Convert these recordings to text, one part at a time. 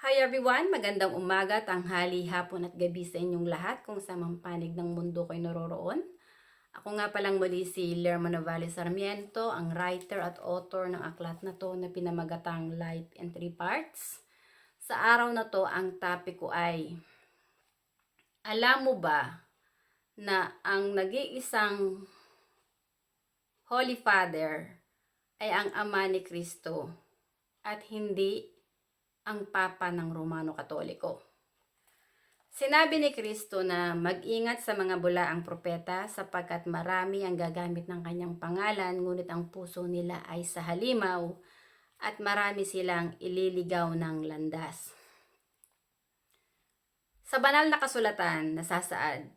Hi everyone! Magandang umaga, tanghali, hapon at gabi sa inyong lahat kung sa mang panig ng mundo kayo naroroon. Ako nga palang muli si Lerma Novales Sarmiento, ang writer at author ng aklat na to na pinamagatang Life in 3 Parts. Sa araw na to, ang topic ko ay, alam mo ba na ang nag-iisang Holy Father ay ang Ama ni Kristo at hindi ang Papa ng Romano Katoliko? Sinabi ni Kristo na mag-ingat sa mga bulaang propeta sapagkat marami ang gagamit ng kanyang pangalan ngunit ang puso nila ay sa halimaw at marami silang ililigaw ng landas. Sa banal na kasulatan, nasasaad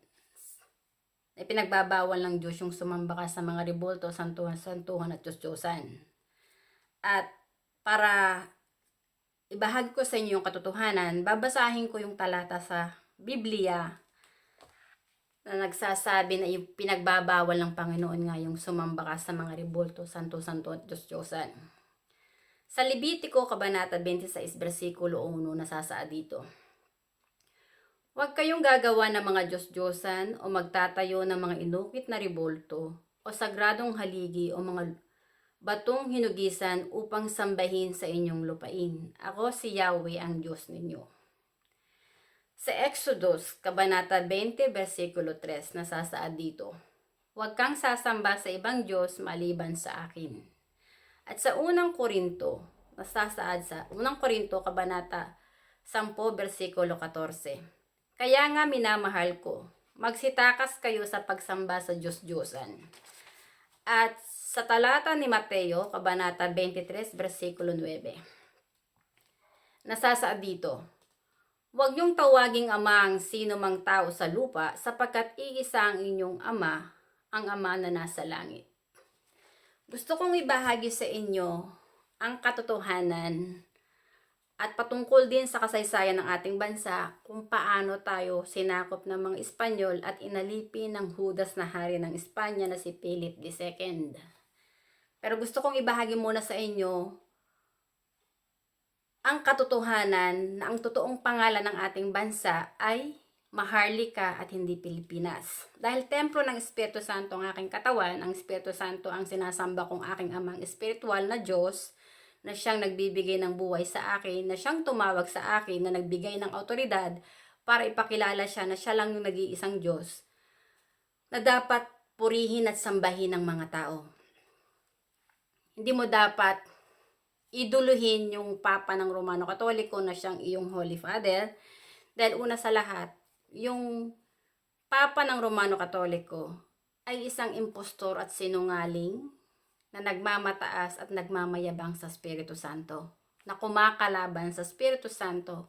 na pinagbabawal ng Diyos yung sumamba ka sa mga rebulto, santuhan at Diyos-Diyosan. At para ibahagi ko sa inyo yung katotohanan, babasahin ko yung talata sa Biblia na nagsasabi na yung pinagbabawal ng Panginoon nga yung sumamba ka sa mga rebulto, santo-santo at Diyos-Diyosan. Sa Levitico, Kabanata 26, versikulo 1, nasasaad dito, huwag kayong gagawa ng mga Diyos-Diyosan o magtatayo ng mga inukit na rebulto o sagradong haligi o mga batong hinugisan upang sambahin sa inyong lupain. Ako si Yahweh ang Diyos ninyo. Sa Exodus, Kabanata 20, versikulo 3, nasasaad dito, huwag kang sasamba sa ibang Diyos maliban sa akin. At sa unang Korinto, nasasaad sa unang Korinto, Kabanata 10, versikulo 14, kaya nga minamahal ko, magsitakas kayo sa pagsamba sa Diyos-Diyosan. At sa talata ni Mateo, Kabanata 23, versikulo 9, nasasaad dito, huwag niyong tawaging ama ang sino mang tao sa lupa sapagkat iisa ang inyong ama, ang Ama na nasa langit. Gusto kong ibahagi sa inyo ang katotohanan at patungkol din sa kasaysayan ng ating bansa kung paano tayo sinakop ng mga Espanyol at inalipin ng Judas na hari ng Espanya na si Philip II. Pero gusto kong ibahagi muna sa inyo ang katotohanan na ang totoong pangalan ng ating bansa ay Maharlika at hindi Pilipinas. Dahil templo ng Espiritu Santo ang aking katawan, ang Espiritu Santo ang sinasamba kong aking amang espiritual na Diyos, na siyang nagbibigay ng buhay sa akin, na siyang tumawag sa akin, na nagbigay ng autoridad para ipakilala siya na siya lang yung nag-iisang Diyos na dapat purihin at sambahin ng mga tao. Hindi mo dapat iduluhin yung Papa ng Romano Katoliko na siyang iyong Holy Father. Dahil una sa lahat, yung Papa ng Romano Katoliko ay isang impostor at sinungaling na nagmamataas at nagmamayabang sa Espiritu Santo, na kumakalaban sa Espiritu Santo,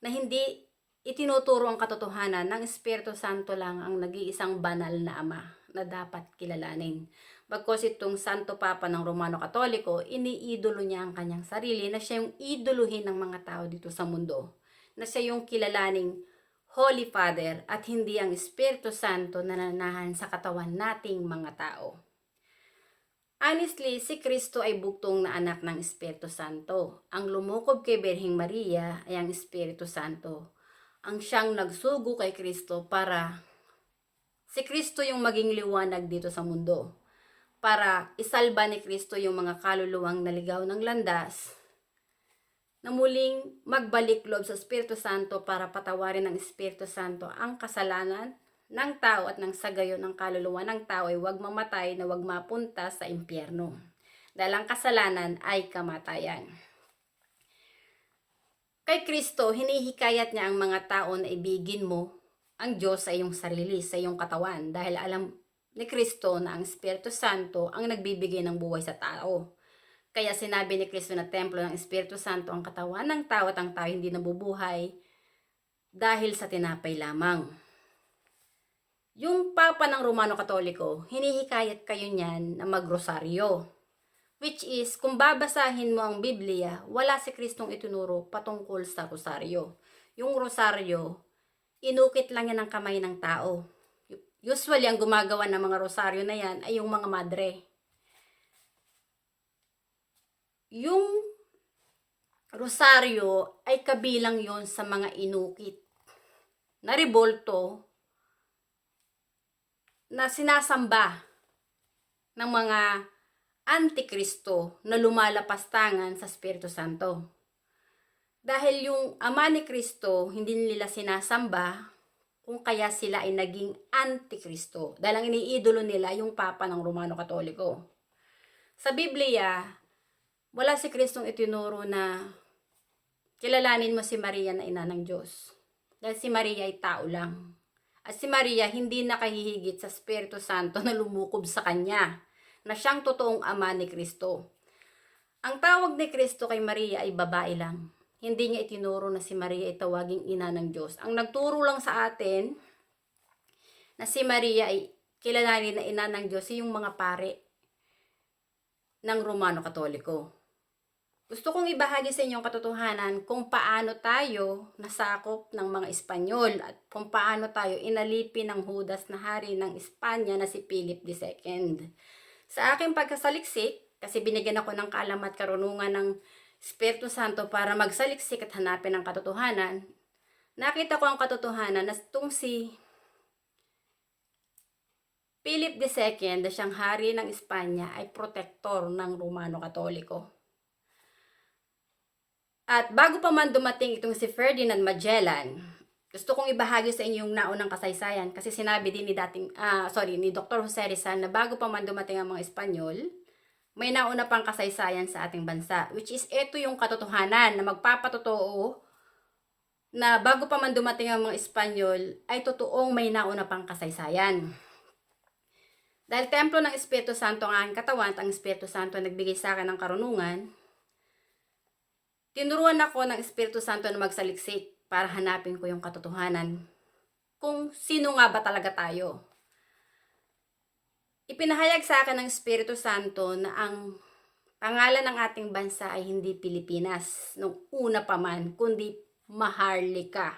na hindi itinuturo ang katotohanan ng Espiritu Santo lang ang nag-iisang banal na Ama na dapat kilalanin. Bagkos itong Santo Papa ng Romano Katoliko, iniidolo niya ang kanyang sarili na siya yung idoluhin ng mga tao dito sa mundo, na siya yung kilalaning Holy Father at hindi ang Espiritu Santo na nananahan sa katawan nating mga tao. Honestly, si Kristo ay buktong na anak ng Espiritu Santo. Ang lumukob kay Birheng Maria ay ang Espiritu Santo. Ang siyang nagsugo kay Kristo para si Kristo yung maging liwanag dito sa mundo. Para isalba ni Kristo yung mga kaluluwang naligaw ng landas, na muling magbalik loob sa Espiritu Santo para patawarin ng Espiritu Santo ang kasalanan ng tao at ng sagayon ng kaluluwa ng tao ay huwag mamatay na huwag mapunta sa impyerno. Dahil ang kasalanan ay kamatayan. Kay Kristo, hinihikayat niya ang mga tao na ibigin mo ang Diyos sa iyong sarili, sa iyong katawan. Dahil alam ni Kristo na ang Espiritu Santo ang nagbibigay ng buhay sa tao. Kaya sinabi ni Kristo na templo ng Espiritu Santo ang katawan ng tao at ang tao hindi nabubuhay dahil sa tinapay lamang. Yung Papa ng Romano Katoliko, hinihikayat kayo niyan na magrosaryo. Which is, kung babasahin mo ang Biblia, wala si Kristong itinuro patungkol sa rosaryo. Yung rosaryo, inukit lang yan ng kamay ng tao. Usually, ang gumagawa ng mga rosaryo na yan ay yung mga madre. Yung rosaryo ay kabilang yon sa mga inukit na rebulto na sinasamba ng mga antikristo na lumalapastangan sa Espiritu Santo. Dahil yung Ama ni Kristo, hindi nila sinasamba, kung kaya sila ay naging antikristo. Dahil ang iniidolo nila yung Papa ng Romano Katoliko. Sa Biblia, wala si Kristong itinuro na kilalanin mo si Maria na ina ng Diyos. Dahil si Maria ay tao lang. At si Maria hindi nakahihigit sa Espiritu Santo na lumukob sa kanya, na siyang totoong ama ni Kristo. Ang tawag ni Kristo kay Maria ay babae lang. Hindi niya itinuro na si Maria ay tawaging ina ng Diyos. Ang nagturo lang sa atin na si Maria ay kilalanin na ina ng Diyos yung mga pare ng Romano Katoliko. Gusto kong ibahagi sa inyo ang katotohanan kung paano tayo nasakop ng mga Espanyol at kung paano tayo inalipin ng Judas na hari ng Espanya na si Philip II. Sa aking pagkasaliksik, kasi binigyan ako ng kaalam at karunungan ng Espiritu Santo para magsaliksik at hanapin ang katotohanan, nakita ko ang katotohanan na itong si Philip II na siyang hari ng Espanya ay protektor ng Romano Katoliko. At bago pa man dumating itong si Ferdinand Magellan, gusto kong ibahagi sa inyo yung naunang kasaysayan kasi sinabi din ni Dr. Jose Rizal na bago pa man dumating ang mga Espanyol, may nauna pang kasaysayan sa ating bansa, which is ito yung katotohanan na magpapatotoo na bago pa man dumating ang mga Espanyol ay totoong may nauna pang kasaysayan. Dahil templo ng Espiritu Santo ang aking katawan at ang Espiritu Santo nagbigay sa akin ng karunungan, tinuruan ako ng Espiritu Santo na magsaliksik para hanapin ko yung katotohanan kung sino nga ba talaga tayo. Ipinahayag sa akin ng Espiritu Santo na ang pangalan ng ating bansa ay hindi Pilipinas nung una pa man, kundi Maharlika.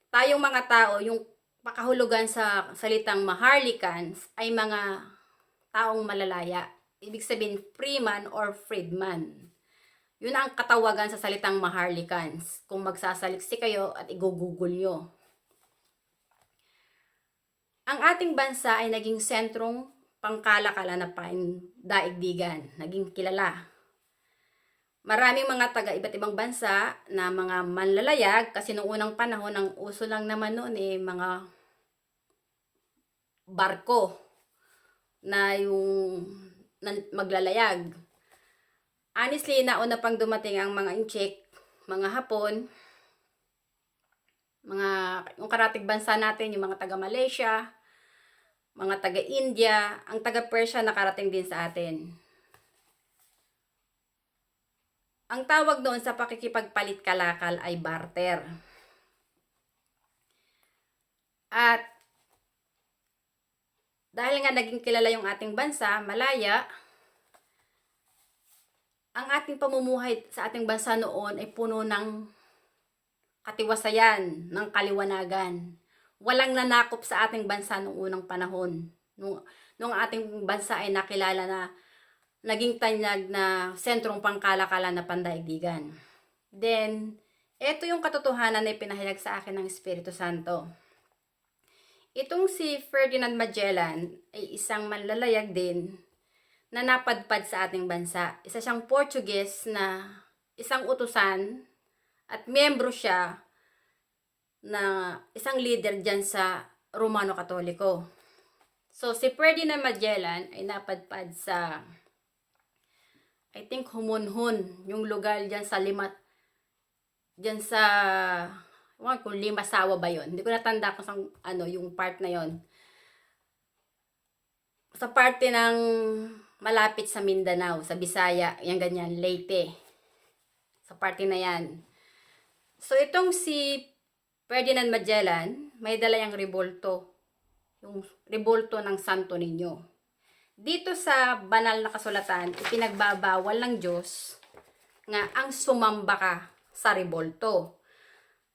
Tayong mga tao, yung pakahulugan sa salitang Maharlikans ay mga taong malalaya. Ibig sabihin freeman or freedman. Yun ang katawagan sa salitang Maharlikans. Kung magsasaliksik kayo at i-google nyo. Ang ating bansa ay naging sentrong pangkalakalan na daigdigan, naging kilala. Maraming mga taga iba't ibang bansa na mga manlalayag kasi noong unang panahon ang uso lang naman noon mga barko na yung maglalayag. Honestly, nauna pang dumating ang mga Inchik, mga Hapon, yung karatig bansa natin, yung mga taga Malaysia, mga taga-India, ang taga-Persia nakarating din sa atin. Ang tawag doon sa pakikipagpalit kalakal ay barter. At dahil nga naging kilala yung ating bansa, malaya, ang ating pamumuhay sa ating bansa noon ay puno ng katiwasayan, ng kaliwanagan. Walang nanakop sa ating bansa noong unang panahon. Nung ating bansa ay nakilala na naging tanyag na sentrong pangkalakalan na pandaigdigan. Then, ito yung katotohanan na ipinahayag sa akin ng Espiritu Santo. Itong si Ferdinand Magellan ay isang manlalayag din na napadpad sa ating bansa. Isa siyang Portuguese na isang utusan at miyembro siya na isang leader dyan sa Romano Katoliko. So, si Ferdinand Magellan ay napadpad sa, I think, Humunhun, yung lugar dyan sa kung Limasawa ba yon? Hindi ko natanda kung yung part na yon. Sa parte ng malapit sa Mindanao, sa Bisaya, yung ganyan, Leyte. Sa parte na yan. So, itong si Ferdinand Magellan, may dala yung rebulto. Yung rebulto ng Santo Niño. Dito sa banal na kasulatan, ipinagbabawal ng Diyos nga ang sumamba ka sa rebulto.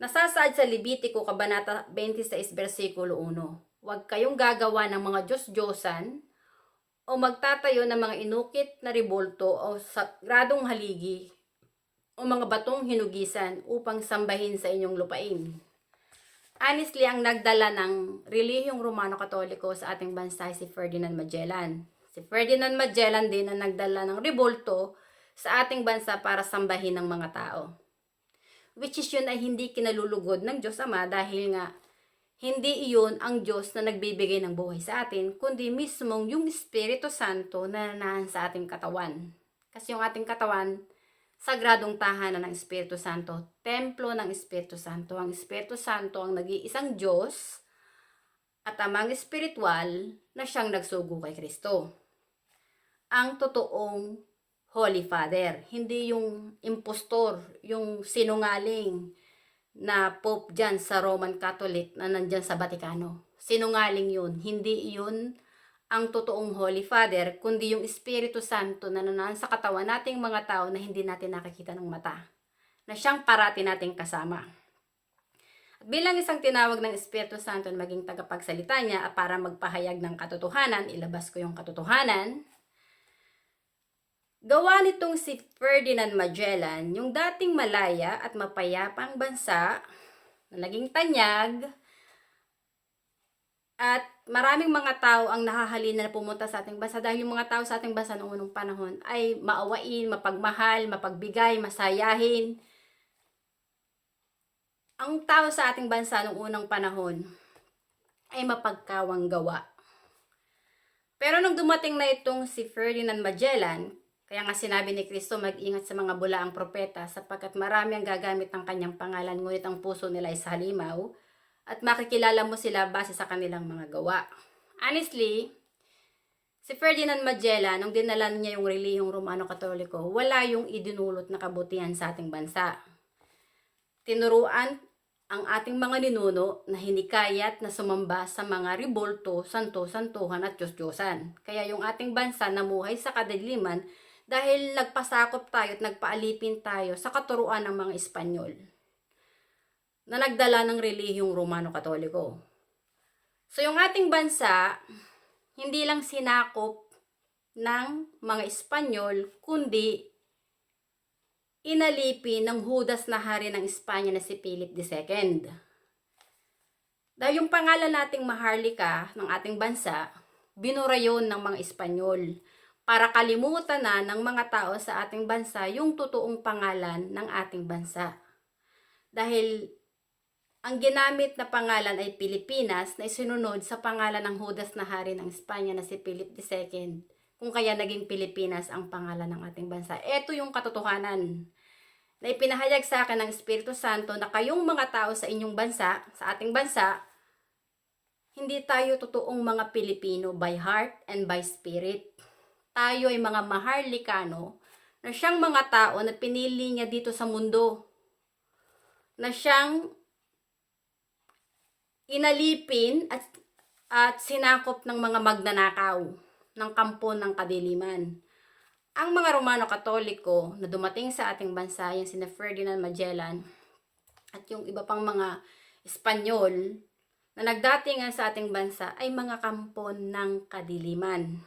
Nasasaad sa Levitico, Kabanata 26, versikulo 1. Huwag kayong gagawa ng mga Diyos-Diyosan o magtatayo ng mga inukit na rebulto o sagradong haligi o mga batong hinugisan upang sambahin sa inyong lupain. Honestly, ang nagdala ng relihiyong Romano-Katoliko sa ating bansa ay si Ferdinand Magellan. Si Ferdinand Magellan din ang nagdala ng rebulto sa ating bansa para sambahin ng mga tao. Which is yun ay hindi kinalulugod ng Diyos Ama dahil nga hindi iyon ang Diyos na nagbibigay ng buhay sa atin, kundi mismong yung Espiritu Santo na nananahan sa ating katawan. Kasi yung ating katawan, sagradong tahanan ng Espiritu Santo, templo ng Espiritu Santo. Ang Espiritu Santo ang nag-iisang Diyos at amang espiritual na siyang nagsugo kay Kristo. Ang totoong Holy Father, hindi yung impostor, yung sinungaling na Pope dyan sa Roman Catholic na nandyan sa Vaticano. Sinungaling yun. Hindi yun ang totoong Holy Father, kundi yung Espiritu Santo na nananahan sa katawan nating mga tao na hindi natin nakikita ng mata, na siyang parati nating kasama. At bilang isang tinawag ng Espiritu Santo na maging tagapagsalita niya at para magpahayag ng katotohanan, ilabas ko yung katotohanan. Gawa nitong si Ferdinand Magellan, yung dating malaya at mapayapang bansa na naging tanyag at maraming mga tao ang nahahalina na pumunta sa ating bansa dahil yung mga tao sa ating bansa noong unang panahon ay maawain, mapagmahal, mapagbigay, masayahin. Ang tao sa ating bansa noong unang panahon ay mapagkawang gawa. Pero nung dumating na itong si Ferdinand Magellan, kaya nga sinabi ni Kristo, mag-ingat sa mga bulaang propeta sapagkat marami ang gagamit ng kanyang pangalan, ngunit ang puso nila ay sa halimaw at makikilala mo sila base sa kanilang mga gawa. Honestly, si Ferdinand Magellan, nung dinala niya yung relihiyong Romano-Katoliko, wala yung idinulot na kabutihan sa ating bansa. Tinuruan ang ating mga ninuno na hinikayat na sumamba sa mga rebulto, santo-santuhan at Diyos-Diyosan. Kaya yung ating bansa namuhay sa kadiliman dahil nagpasakop tayo at nagpaalipin tayo sa katuruan ng mga Espanyol na nagdala ng relihiyong Romano-Katoliko. So yung ating bansa, hindi lang sinakop ng mga Espanyol, kundi inalipin ng Judas na hari ng Espanya na si Philip II. Dahil yung pangalan nating Maharlika ng ating bansa, binura yun ng mga Espanyol para kalimutan na ng mga tao sa ating bansa yung totoong pangalan ng ating bansa. Dahil ang ginamit na pangalan ay Pilipinas na isinunod sa pangalan ng Judas na hari ng Espanya na si Philip II, kung kaya naging Pilipinas ang pangalan ng ating bansa. Ito yung katotohanan na ipinahayag sa akin ng Espiritu Santo na kayong mga tao sa inyong bansa, sa ating bansa, hindi tayo totoong mga Pilipino by heart and by spirit. Tayo ay mga Maharlikano na siyang mga tao na pinili niya dito sa mundo, na siyang inalipin at sinakop ng mga magnanakaw ng kampo ng kadiliman. Ang mga Romano-Katoliko na dumating sa ating bansa, yung sina Ferdinand Magellan at yung iba pang mga Espanyol na nagdatingan sa ating bansa ay mga kampo ng kadiliman.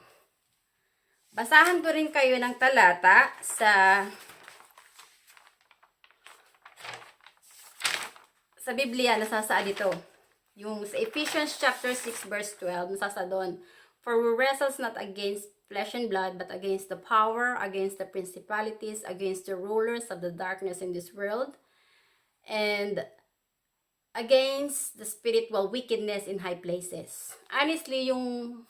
Basahan ko rin kayo ng talata sa Biblia, nasasaad ito. Yung sa Ephesians chapter 6 verse 12, nasasa doon, for we wrestle not against flesh and blood, but against the power, against the principalities, against the rulers of the darkness in this world, and against the spiritual wickedness in high places. Honestly, yung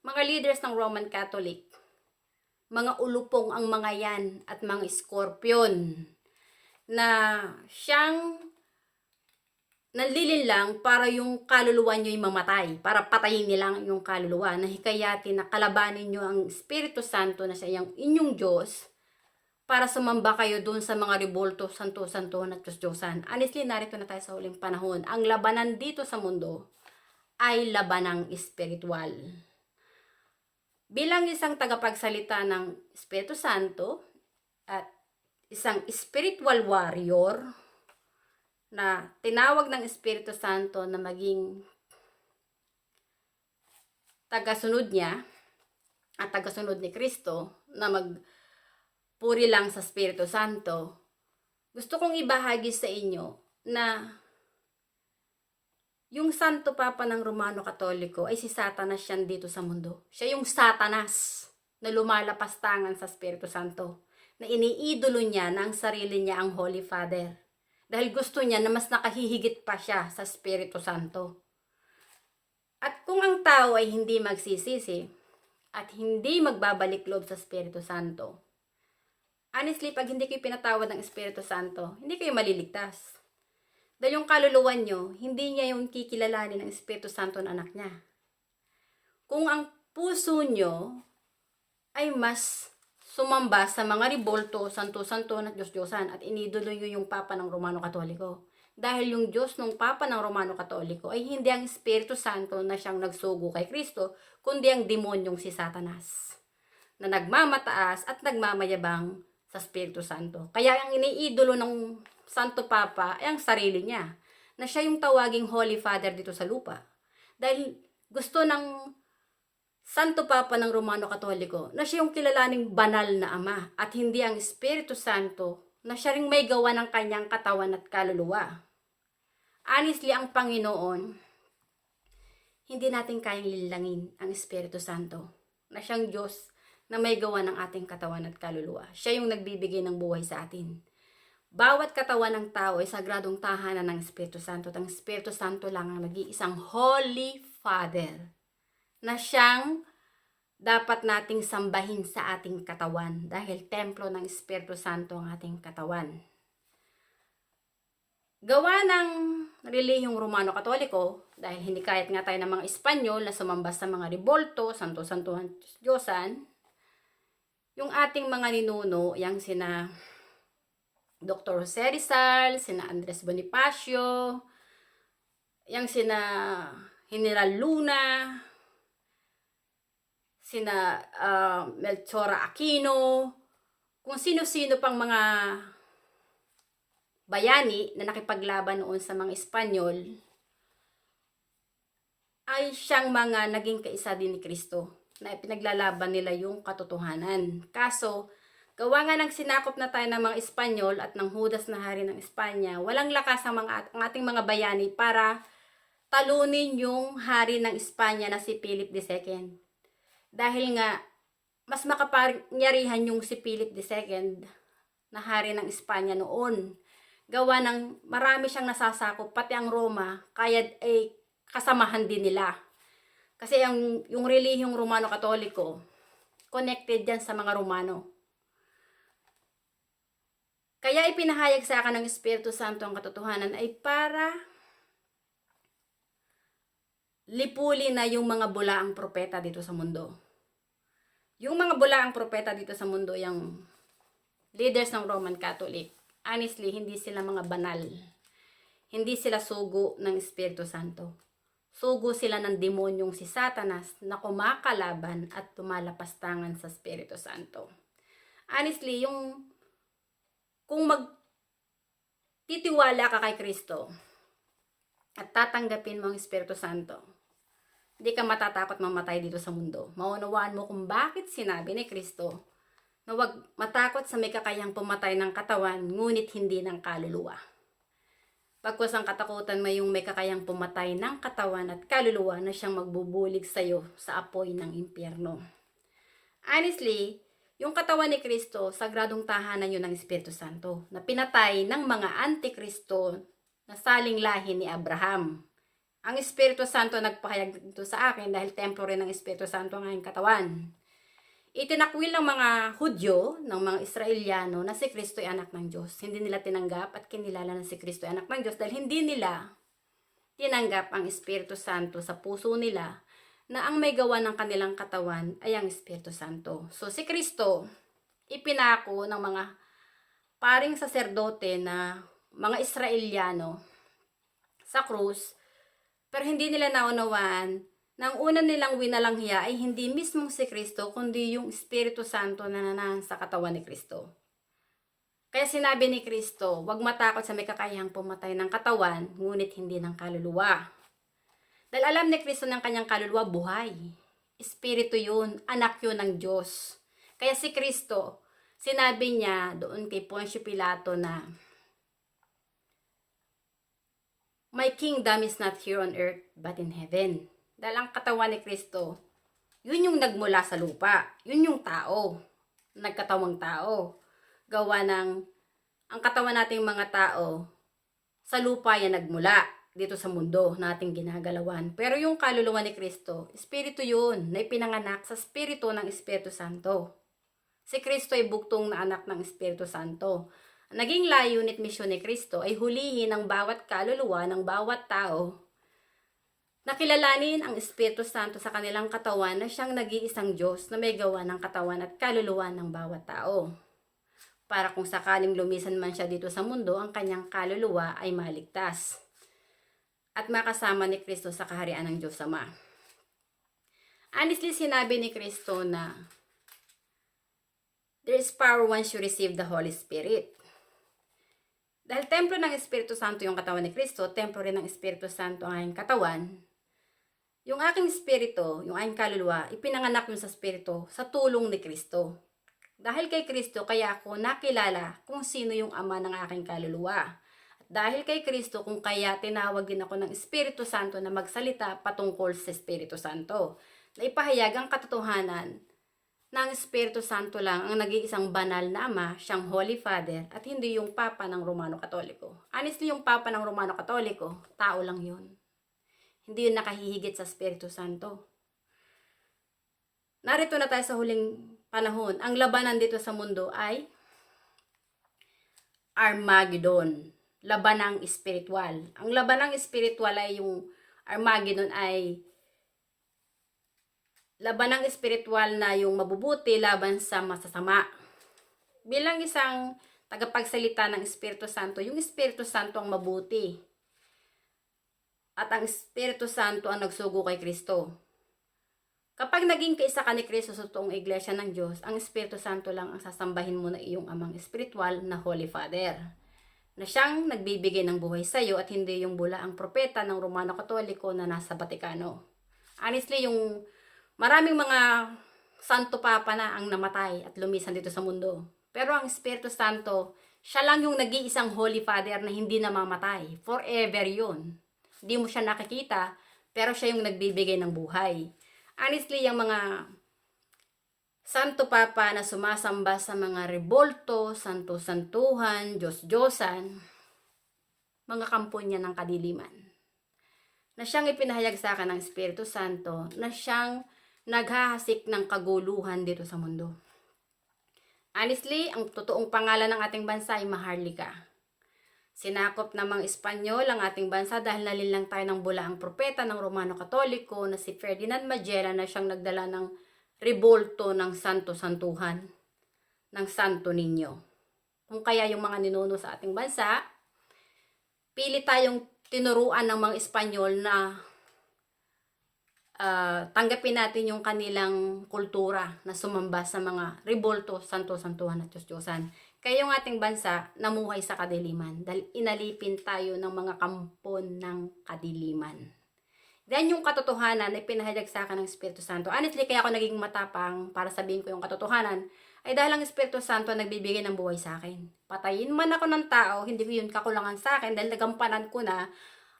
mga leaders ng Roman Catholic, mga ulupong ang mga yan at mga scorpion na siyang nanlilin lang para yung kaluluwa nyo yung mamatay, para patayin nilang yung kaluluwa, na hikayatin na kalabanin nyo ang Espiritu Santo na siya yung inyong Diyos para sumamba kayo dun sa mga rebulto, santo-santuhan at Diyos-Diyosan. Honestly, narito na tayo sa huling panahon. Ang labanan dito sa mundo ay labanang espiritual. Bilang isang tagapagsalita ng Espiritu Santo at isang spiritual warrior na tinawag ng Espiritu Santo na maging tagasunod niya at tagasunod ni Kristo, na magpuri lang sa Espiritu Santo, Gusto kong ibahagi sa inyo na yung Santo Papa ng Romano Katoliko ay si Satanas yan dito sa mundo. Siya yung Satanas na lumalapastangan sa Espiritu Santo, na iniidolo niya na ang sarili niya ang Holy Father. Dahil gusto niya na mas nakahihigit pa siya sa Espiritu Santo. At kung ang tao ay hindi magsisisi at hindi magbabalik loob sa Espiritu Santo, honestly, pag hindi kayo pinatawad ng Espiritu Santo, hindi kayo maliligtas. Dahil yung kaluluwa nyo, hindi niya yung kikilalanin ng Espiritu Santo na anak niya. Kung ang puso nyo ay mas sumamba sa mga ribolto, santo-santo at Diyos-Diyosan at inidolo nyo yung Papa ng Romano Katoliko. Dahil yung Diyos ng Papa ng Romano Katoliko ay hindi ang Espiritu Santo na siyang nagsugo kay Kristo, kundi ang demonyong si Satanas, na nagmamataas at nagmamayabang sa Espiritu Santo. Kaya ang iniidolo ng Santo Papa ay ang sarili niya, na siya yung tawaging Holy Father dito sa lupa. Dahil gusto ng Santo Papa ng Romano Katoliko na siya yung kilalaning banal na Ama at hindi ang Espiritu Santo na siya ring may gawa ng kanyang katawan at kaluluwa. Honestly, ang Panginoon, hindi natin kayang lilangin ang Espiritu Santo na siyang Diyos na may gawa ng ating katawan at kaluluwa. Siya yung nagbibigay ng buhay sa atin. Bawat katawan ng tao ay sagradong tahanan ng Espiritu Santo. At ang Espiritu Santo lang ang nag-iisang Holy Father na siyang dapat nating sambahin sa ating katawan dahil templo ng Espiritu Santo ang ating katawan. Gawa ng relihiyong Romano Katoliko, dahil hindi kahit nga tayo ng mga Espanyol na sumamba sa mga ribolto, santo-santuhan, Diyosan, yung ating mga ninuno, yang sina Dr. Jose Rizal, sina Andres Bonifacio, yang sina General Luna, sina Melchora Aquino, kung sino-sino pang mga bayani na nakipaglaban noon sa mga Espanyol, ay siyang mga naging kaisa din ni Kristo, na ipinaglalaban nila yung katotohanan. Kaso, gawa nga ng sinakop na tayo ng mga Espanyol at ng Judas na hari ng Espanya, walang lakas ang ating mga bayani para talunin yung hari ng Espanya na si Philip II. Dahil nga, mas makapangyarihan yung si Philip II na hari ng Espanya noon. Gawa ng marami siyang nasasakop, pati ang Roma, kaya ay kasamahan din nila. Kasi yung relihiyong Romano Katoliko, connected yan sa mga Romano. Kaya ipinahayag sa akin ng Espiritu Santo ang katotohanan ay para lipulin na yung mga bulaang propeta dito sa mundo. Yung mga bulaang propeta dito sa mundo, yung leaders ng Roman Catholic, honestly, hindi sila mga banal. Hindi sila sugo ng Espiritu Santo. Sugo sila ng demonyong si Satanas na kumakalaban at lumalapastangan sa Espiritu Santo. Honestly, kung magtitiwala ka kay Kristo at tatanggapin mo ang Espiritu Santo, hindi ka matatakot mamatay dito sa mundo. Maunawaan mo kung bakit sinabi ni Kristo na huwag matakot sa may kakayang pumatay ng katawan, ngunit hindi ng kaluluwa. Pagkus ang katakutan mo yung may kakayang pumatay ng katawan at kaluluwa na siyang magbubulig sa iyo sa apoy ng impyerno. Honestly, yung katawan ni Kristo, sagradong tahanan yun ng Espiritu Santo, na pinatay ng mga antikristo na saling lahi ni Abraham. Ang Espiritu Santo nagpahayag dito sa akin dahil templo rin ng Espiritu Santo ang aking katawan. Itinakwil ng mga Hudyo, ng mga Israelyano na si Kristo ay anak ng Diyos. Hindi nila tinanggap at kinilala na si Kristo ay anak ng Diyos dahil hindi nila tinanggap ang Espiritu Santo sa puso nila na ang may gawa ng kanilang katawan ay ang Espiritu Santo. So si Kristo, ipinako ng mga paring saserdote na mga Israelyano sa krus, pero hindi nila naunawaan na ang una nilang winalanghiya ay hindi mismong si Kristo, kundi yung Espiritu Santo na nanahan sa katawan ni Kristo. Kaya sinabi ni Kristo, huwag matakot sa may kakayahang pumatay ng katawan, ngunit hindi ng kaluluwa. Dahil alam ni Kristo ng kanyang kaluluwa, buhay. Espiritu yun, anak yun ng Diyos. Kaya si Kristo, sinabi niya doon kay Poncio Pilato na My kingdom is not here on earth, but in heaven. Dahil ang katawan ni Kristo, yun yung nagmula sa lupa. Yun yung tao. Nagkatawang tao. Gawa ng, ang katawan nating mga tao, sa lupa yan nagmula. Dito sa mundo nating ginagalawan. Pero yung kaluluwa ni Kristo, espiritu yun, na ipinanganak sa espiritu ng Espiritu Santo. Si Kristo ay buktong na anak ng Espiritu Santo. Naging layunin at misyon ni Kristo ay hulihin ang bawat kaluluwa ng bawat tao na kilalanin ang Espiritu Santo sa kanilang katawan na siyang nag-iisang Diyos na may gawa ng katawan at kaluluwa ng bawat tao. Para kung sakaling lumisan man siya dito sa mundo, ang kanyang kaluluwa ay maligtas at makasama ni Kristo sa kaharian ng Diyos Ama. Honestly, sinabi ni Kristo na there is power once you receive the Holy Spirit. Dahil templo ng Espiritu Santo yung katawan ni Kristo, templo rin ng Espiritu Santo ang aking katawan, yung aking espiritu, yung aking kaluluwa, ipinanganak yun sa espiritu sa tulong ni Kristo. Dahil kay Kristo, kaya ako nakilala kung sino yung ama ng aking kaluluwa. Dahil kay Kristo, kung kaya tinawag din ako ng Espiritu Santo na magsalita patungkol sa Espiritu Santo. Na ipahayag ang katotohanan ng Espiritu Santo lang ang nag-iisang banal na Ama, siyang Holy Father, at hindi yung Papa ng Romano Katoliko. Honestly, yung Papa ng Romano Katoliko, tao lang yun. Hindi yun nakahihigit sa Espiritu Santo. Narito na tayo sa huling panahon. Ang labanan dito sa mundo ay Armageddon. Labanang espiritual. Ang labanang espiritual ay yung Armageddon ay labanang espiritual na yung mabubuti laban sa masasama. Bilang isang tagapagsalita ng Espiritu Santo, yung Espiritu Santo ang mabuti. At ang Espiritu Santo ang nagsugo kay Kristo. Kapag naging kaisa ka ni Kristo sa toong iglesia ng Diyos, ang Espiritu Santo lang ang sasambahin mo na iyong amang espiritual na Holy Father, na siyang nagbibigay ng buhay sa iyo at hindi yung bula ang propeta ng Romano Katoliko na nasa Vaticano. Honestly, yung maraming mga Santo Papa na ang namatay at lumisan dito sa mundo. Pero ang Espiritu Santo, siya lang yung nag-iisang Holy Father na hindi namamatay. Forever yun. Hindi mo siya nakikita, pero siya yung nagbibigay ng buhay. Honestly, yung mga Santo Papa na sumasamba sa mga rebolto, santo-santuhan, Diyos-Diyosan, mga kampo niya ng kadiliman, na siyang ipinahayag sa akin ng Espiritu Santo, na siyang naghahasik ng kaguluhan dito sa mundo. Honestly, ang totoong pangalan ng ating bansa ay Maharlika. Sinakop ng mga Espanyol ang ating bansa dahil nalilang tayo ng bula ang propeta ng Romano Katoliko na si Ferdinand Magellan na siyang nagdala ng rebolto ng santo-santuhan, ng Santo Niño. Kung kaya yung mga ninuno sa ating bansa, pili tayong tinuruan ng mga Espanyol na tanggapin natin yung kanilang kultura na sumamba sa mga rebolto, santo-santuhan at Diyos-Diyosan. Kaya yung ating bansa namuhay sa kadiliman dahil inalipin tayo ng mga kampon ng kadiliman. Then yung katotohanan na ipinahayag sa akin ng Espiritu Santo. Honestly, kaya ako naging matapang para sabihin ko yung katotohanan ay dahil ang Espiritu Santo nagbibigay ng buhay sa akin. Patayin man ako ng tao, hindi ko yun kakulangan sa akin dahil nagampanan ko na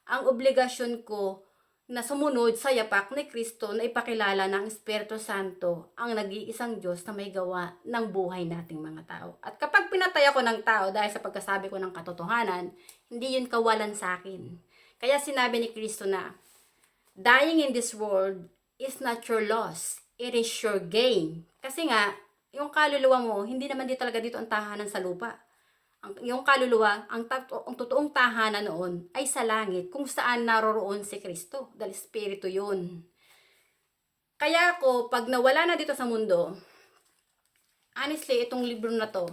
ang obligasyon ko na sumunod sa yapak ni Kristo na ipakilala ng Espiritu Santo ang nag-iisang Diyos na may gawa ng buhay nating mga tao. At kapag pinatay ako ng tao dahil sa pagkasabi ko ng katotohanan, hindi yun kawalan sa akin. Kaya sinabi ni Kristo na, dying in this world is not your loss, it is your gain. Kasi nga, yung kaluluwa mo, hindi naman di talaga dito ang tahanan sa lupa. Yung kaluluwa, ang totoong tahanan noon ay sa langit, kung saan naroroon si Kristo. Dahil Espiritu yun. Kaya ako, pag nawala na dito sa mundo, honestly, itong libro na to,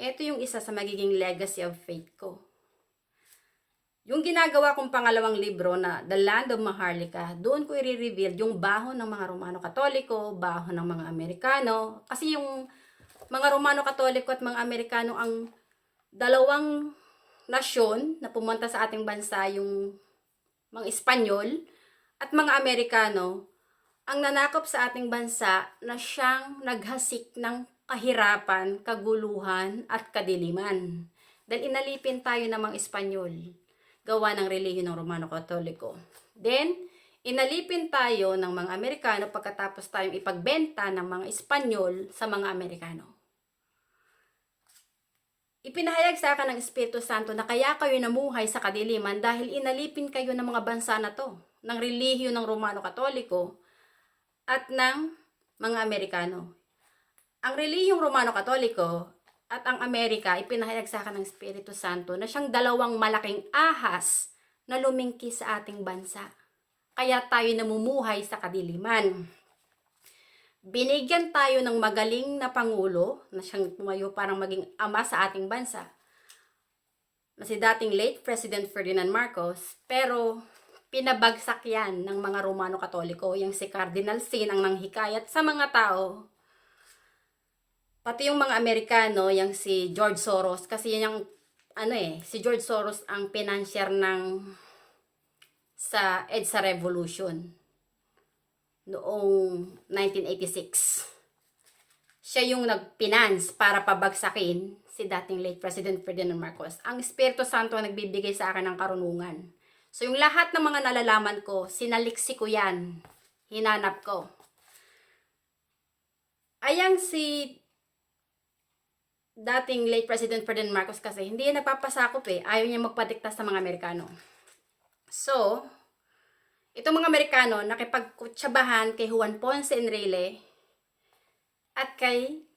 ito yung isa sa magiging legacy of faith ko. Yung ginagawa kong pangalawang libro na The Land of Maharlika, doon ko i-reveal yung baho ng mga Romano Katoliko, baho ng mga Amerikano. Kasi yung mga Romano Katoliko at mga Amerikano ang dalawang nasyon na pumunta sa ating bansa, yung mga Espanyol at mga Amerikano, ang nanakop sa ating bansa na siyang naghasik ng kahirapan, kaguluhan at kadiliman. Dahil inalipin tayo ng mga Espanyol. gawa ng relihiyon ng Romano Katoliko. Then, inalipin tayo ng mga Amerikano pagkatapos tayong ipagbenta ng mga Espanyol sa mga Amerikano. Ipinahayag sa akin ng Espiritu Santo na kaya kayo namuhay sa kadiliman dahil inalipin kayo ng mga bansa na to, ng relihiyon ng Romano Katoliko at ng mga Amerikano. Ang relihiyong Romano Katoliko at ang Amerika, ipinahayag sa akin ng Espiritu Santo na siyang dalawang malaking ahas na lumingki sa ating bansa. Kaya tayo namumuhay sa kadiliman. Binigyan tayo ng magaling na Pangulo na siyang tumayo parang maging ama sa ating bansa, na si dating late President Ferdinand Marcos, pero pinabagsak yan ng mga Romano Katoliko, yung si Cardinal Sin ang nanghikayat sa mga tao. Pati yung mga Amerikano, yung si George Soros, kasi yan yung, si George Soros ang financier sa EDSA Revolution noong 1986. Siya yung nagfinance para pabagsakin si dating late President Ferdinand Marcos. Ang Espiritu Santo ang nagbibigay sa akin ng karunungan. So yung lahat ng mga nalalaman ko, sinaliksi ko yan. Hinanap ko. Ayang si dating late President Ferdinand Marcos kasi hindi yan nagpapasakop Ayaw niya magpadikta sa mga Amerikano. So, itong mga Amerikano nakipagkutsabahan kay Juan Ponce Enrile at kay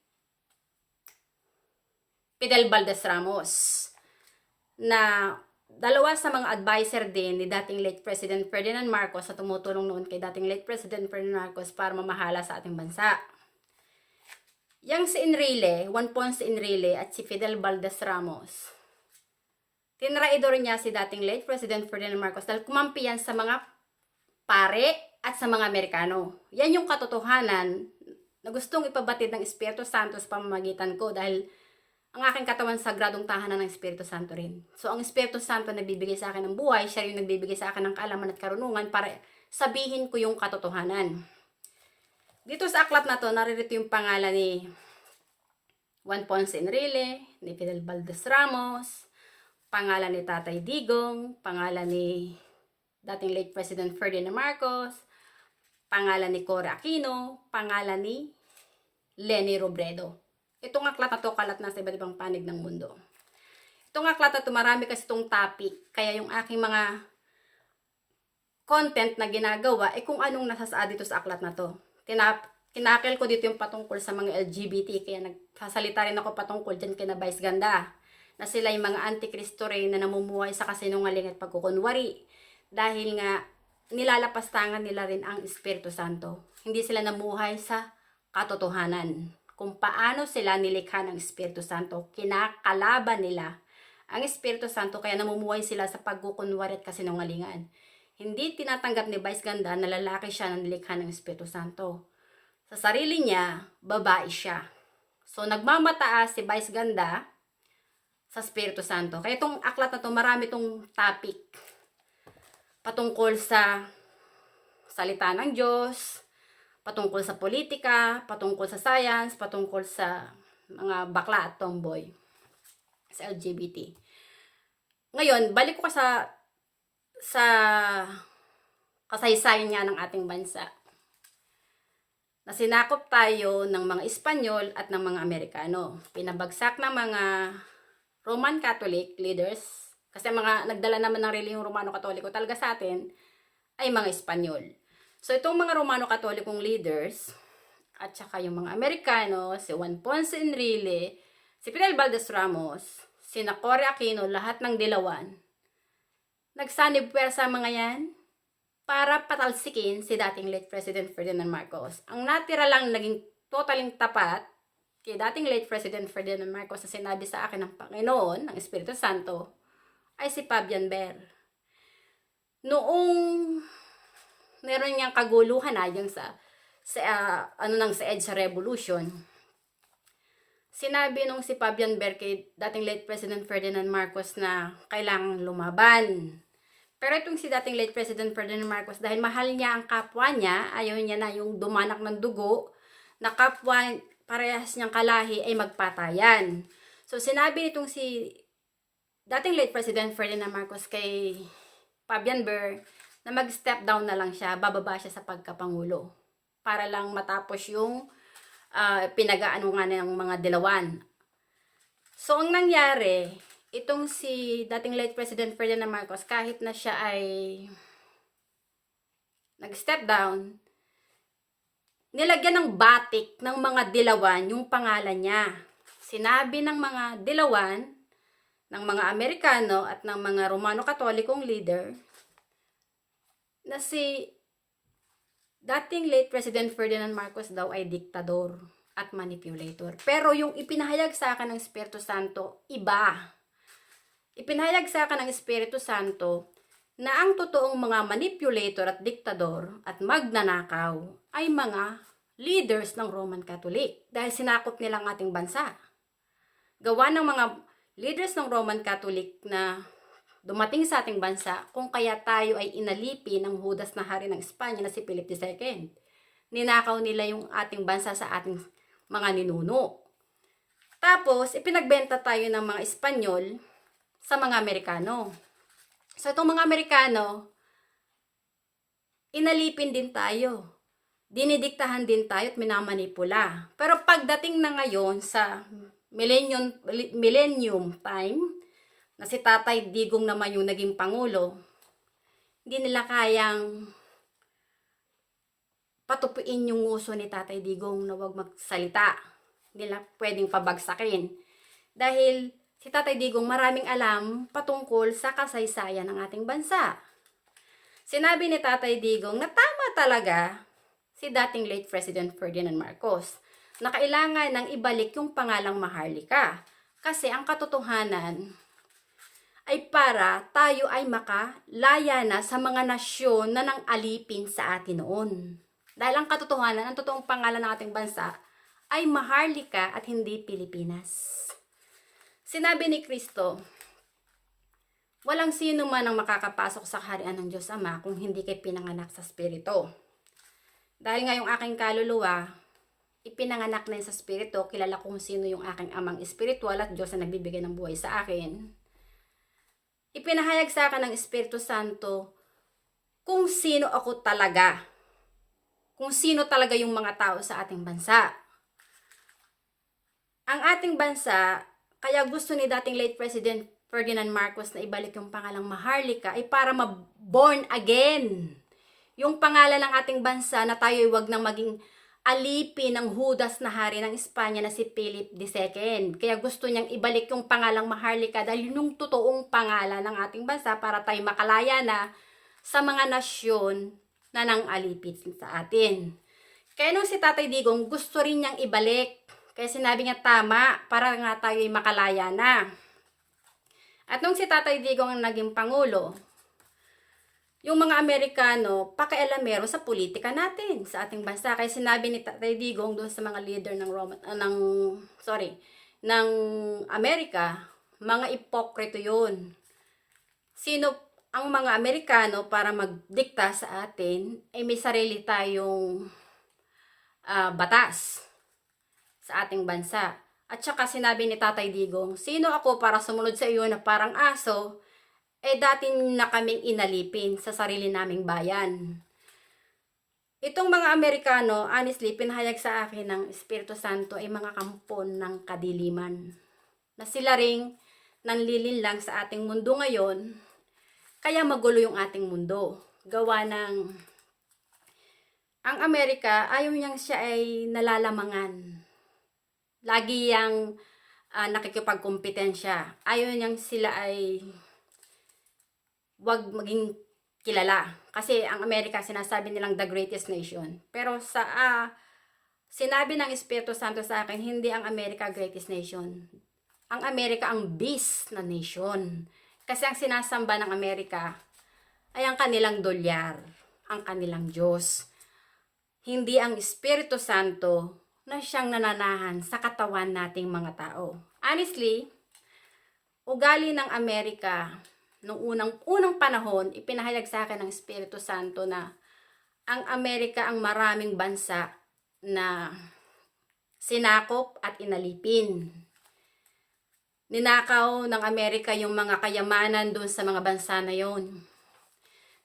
Fidel Valdez Ramos na dalawa sa mga advisor din ni dating late President Ferdinand Marcos na tumutulong noon kay dating late President Ferdinand Marcos para mamahala sa ating bansa. Yang si Enrile, Juan Ponce Enrile at si Fidel Valdez Ramos, tinraidor niya si dating late President Ferdinand Marcos dahil kumampi yan sa mga pare at sa mga Amerikano. Yan yung katotohanan na gustong ipabatid ng Espiritu Santo sa pamamagitan ko dahil ang aking katawan sagradong tahanan ng Espiritu Santo rin. So ang Espiritu Santo nagbibigay sa akin ng buhay, siya yung nagbibigay sa akin ng kaalaman at karunungan para sabihin ko yung katotohanan. Dito sa aklat na to, naririto yung pangalan ni Juan Ponce Enrile, ni Fidel Valdez Ramos, pangalan ni Tatay Digong, pangalan ni dating late President Ferdinand Marcos, pangalan ni Cory Aquino, pangalan ni Leni Robredo. Itong aklat na to, kalat na sa iba't ibang panig ng mundo. Itong aklat na to, marami kasi itong topic, kaya yung aking mga content na ginagawa, kung anong nasasaad dito sa aklat na to. Kinakil ko dito yung patungkol sa mga LGBT, kaya nagsasalita rin ako patungkol dyan kina Vice Ganda, na sila yung mga antikristo rin na namumuhay sa kasinungaling at pagkukunwari. Dahil nga, nilalapastangan nila rin ang Espiritu Santo. Hindi sila namuhay sa katotohanan. Kung paano sila nilikha ng Espiritu Santo, kinakalaban nila ang Espiritu Santo, kaya namumuhay sila sa pagkukunwari at kasinungalingan. Hindi tinatanggap ni Vice Ganda na lalaki siya na nilikha ng Espiritu Santo. Sa sarili niya, babae siya. So, nagmamataas si Vice Ganda sa Espiritu Santo. Kaya itong aklat na to, marami itong topic patungkol sa salita ng Diyos, patungkol sa politika, patungkol sa science, patungkol sa mga bakla at tomboy, sa LGBT. Ngayon, balik ko sa kasaysayan niya ng ating bansa. Na sinakop tayo ng mga Espanyol at ng mga Amerikano. Pinabagsak ng mga Roman Catholic leaders, kasi mga nagdala naman ng relihiyong Romano Katoliko talaga sa atin ay mga Espanyol. So itong mga Romano Katolikong leaders at saka yung mga Amerikano, si Juan Ponce Enrile, si Fidel Valdez Ramos, si Cory Aquino, lahat ng dilawan, nagsanib puwersa mga yan para patalsikin si dating late President Ferdinand Marcos. Ang natira lang naging totaling tapat kay dating late President Ferdinand Marcos na sinabi sa akin ng Panginoon, ng Espiritu Santo, ay si Fabian Ber. Noong meron niyang kaguluhan yung sa EDSA Revolution, sinabi nung si Fabian Ber kay dating late President Ferdinand Marcos na kailangang lumaban. Pero itong si dating late President Ferdinand Marcos, dahil mahal niya ang kapwa niya, ayaw niya na yung dumanak ng dugo, na kapwa parehas niyang kalahi ay magpatayan. So sinabi nitong si dating late President Ferdinand Marcos kay Fabian Ber na mag-step down na lang siya, bababa siya sa pagkapangulo para lang matapos yung pinag-aano nga ng mga dilawan. So, ang nangyari, itong si dating late President Ferdinand Marcos, kahit na siya ay nag-step down, nilagyan ng batik ng mga dilawan yung pangalan niya. Sinabi ng mga dilawan, ng mga Amerikano at ng mga Romano-Katolikong leader na si dating late President Ferdinand Marcos daw ay diktador at manipulator. Pero yung ipinahayag sa akin ng Espiritu Santo, iba. Ipinahayag sa akin ng Espiritu Santo na ang totoong mga manipulator at diktador at magnanakaw ay mga leaders ng Roman Catholic dahil sinakop nila ang ating bansa. Gawa ng mga leaders ng Roman Catholic na dumating sa ating bansa kung kaya tayo ay inalipi ng Judas na hari ng Espanya na si Philip II. Ninakaw nila yung ating bansa sa ating mga ninuno. Tapos, ipinagbenta tayo ng mga Espanyol sa mga Amerikano. So, itong mga Amerikano, inalipin din tayo. Dinidiktahan din tayo at minamanipula. Pero pagdating na ngayon sa millennium time, na si Tatay Digong naman yung naging Pangulo, hindi nila kayang patupuin yung nguso ni Tatay Digong na huwag magsalita. Hindi nila pwedeng pabagsakin. Dahil si Tatay Digong maraming alam patungkol sa kasaysayan ng ating bansa. Sinabi ni Tatay Digong na tama talaga si dating late President Ferdinand Marcos na kailangan nang ibalik yung pangalang Maharlika. Kasi ang katotohanan ay para tayo ay makalaya na sa mga nasyon na nang alipin sa atin noon. Dahil ang katotohanan, ang totoong pangalan ng ating bansa ay Maharlika at hindi Pilipinas. Sinabi ni Kristo, walang sino man ang makakapasok sa kaharian ng Diyos Ama kung hindi kay pinanganak sa Espiritu. Dahil nga yung aking kaluluwa, ipinanganak na yun sa Espiritu, kilala kung sino yung aking amang espiritual at Diyos na nagbibigay ng buhay sa akin. Ipinahayag sa akin ng Espiritu Santo kung sino ako talaga. Kung sino talaga yung mga tao sa ating bansa. Ang ating bansa, kaya gusto ni dating late President Ferdinand Marcos na ibalik yung pangalang Maharlika ay para ma-born again. Yung pangalan ng ating bansa na tayo ay wag nang maging alipin ng Judas na hari ng Espanya na si Philip II. Kaya gusto niyang ibalik yung pangalang Maharlika dahil yun yung totoong pangalan ng ating bansa para tayo makalaya na sa mga nasyon na nang alipin sa atin. Kaya nung si Tatay Digong gusto rin niyang ibalik. Kaya sinabi niya tama para nga tayo ay makalaya na. At nung si Tatay Digong ang naging Pangulo, yung mga Amerikano, pakialamero sa politika natin sa ating bansa. Kaya sinabi ni Tatay Digong doon sa mga leader ng Amerika, mga ipokrito yun. Sino ang mga Amerikano para magdikta sa atin, ay may sarili tayong batas sa ating bansa. At saka sinabi ni Tatay Digong, sino ako para sumunod sa iyo na parang aso, dati na kaming inalipin sa sarili naming bayan. Itong mga Amerikano, honestly, pinahayag sa akin ng Espiritu Santo ay mga kampon ng kadiliman. Na sila ring nanlilinlang sa ating mundo ngayon, kaya magulo yung ating mundo. Gawa ng ang Amerika, ayaw niyang siya ay nalalamangan. Lagi yang nakikipagkompetensya. Ayaw niyang sila ay wag maging kilala. Kasi ang Amerika, sinasabi nilang the greatest nation. Pero sa sinabi ng Espiritu Santo sa akin, hindi ang Amerika greatest nation. Ang Amerika ang beast na nation. Kasi ang sinasamba ng Amerika ay ang kanilang dolyar, ang kanilang Diyos. Hindi ang Espiritu Santo na siyang nananahan sa katawan nating mga tao. Honestly, ugali ng Amerika, nung unang panahon, ipinahayag sa akin ng Espiritu Santo na ang Amerika ang maraming bansa na sinakop at inalipin. ninakaw ng Amerika yung mga kayamanan doon sa mga bansa na yon.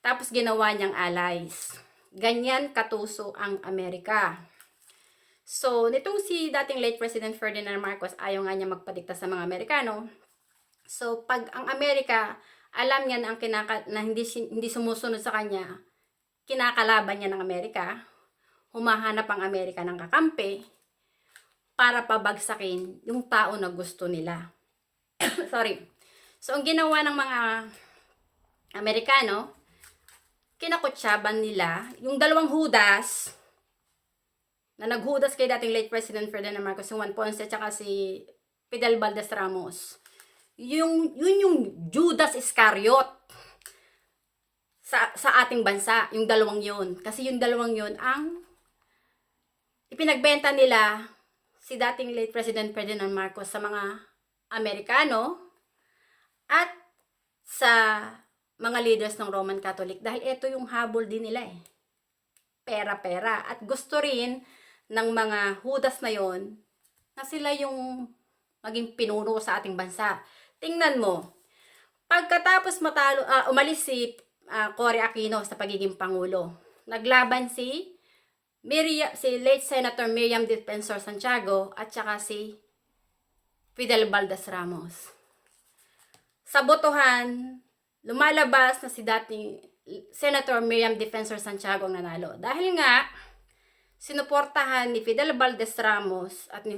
Tapos ginawa niyang allies. Ganyan katuso ang Amerika. So, nitong si dating late President Ferdinand Marcos, ayaw nga niya magpadikta sa mga Amerikano. So, pag ang Amerika, alam niya na, na hindi sumusunod sa kanya, kinakalaban niya ng Amerika, humahanap ang Amerika ng kakampi para pabagsakin yung tao na gusto nila. Sorry. So, ang ginawa ng mga Amerikano, kinakutsaban nila yung dalawang Judas na naghudas kay dating late President Ferdinand Marcos, yung Juan Ponce at saka si Fidel Valdez Ramos. Yun yung Judas Iscariot sa ating bansa, yung dalawang yun. Kasi yung dalawang yun ang ipinagbenta nila si dating late President Ferdinand Marcos sa mga Amerikano at sa mga leaders ng Roman Catholic, dahil ito yung habol din nila eh. Pera-pera. At gusto rin ng mga Judas na yon na sila yung maging pinuno sa ating bansa. Tingnan mo, pagkatapos umalis si Cory Aquino sa pagiging Pangulo, naglaban si late Senator Miriam Defensor Santiago at saka si Fidel Valdez Ramos. Sa botohan, lumalabas na si dating Senator Miriam Defensor Santiago ang nanalo. Dahil nga, sinuportahan ni Fidel Valdez Ramos at ni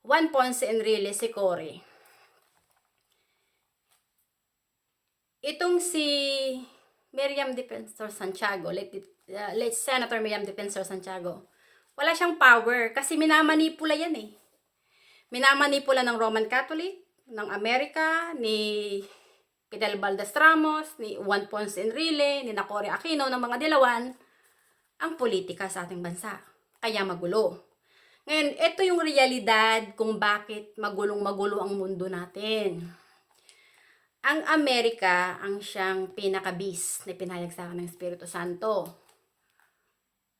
Juan Ponce Enrile si Cory. Itong si Miriam Defensor Santiago, late Senator Miriam Defensor Santiago, wala siyang power kasi minamanipula yan eh. Minamanipula ng Roman Catholic, ng Amerika, ni Fidel Valdez Ramos, ni Juan Ponce Enrile, ni Cory Aquino, ng mga dilawan, ang politika sa ating bansa. Kaya magulo. Ngayon, ito yung realidad kung bakit magulong-magulo ang mundo natin. Ang Amerika ang siyang pinakabis na pinahayag sa akin ng Espiritu Santo.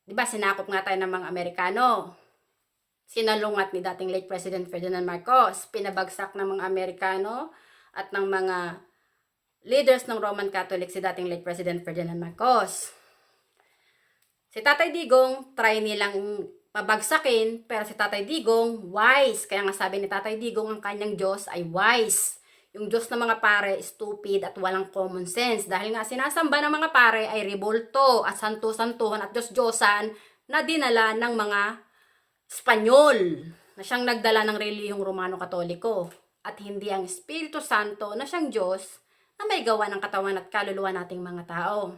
Diba, sinakop nga tayo ng mga Amerikano. Sinalungat ni dating late President Ferdinand Marcos. Pinabagsak ng mga Amerikano at ng mga leaders ng Roman Catholic si dating late President Ferdinand Marcos. Si Tatay Digong, try nilang pabagsakin, pero si Tatay Digong, wise. Kaya nga sabi ni Tatay Digong, ang kanyang Diyos ay wise. Yung Diyos ng mga pare, stupid at walang common sense. Dahil nga sinasamba ng mga pare ay rebolto at santo-santuhan at Diyos-Diyosan na dinala ng mga Espanyol na siyang nagdala ng relihiyong Romano-Katoliko. At hindi ang Espiritu Santo na siyang Diyos na may gawa ng katawan at kaluluwa nating mga tao.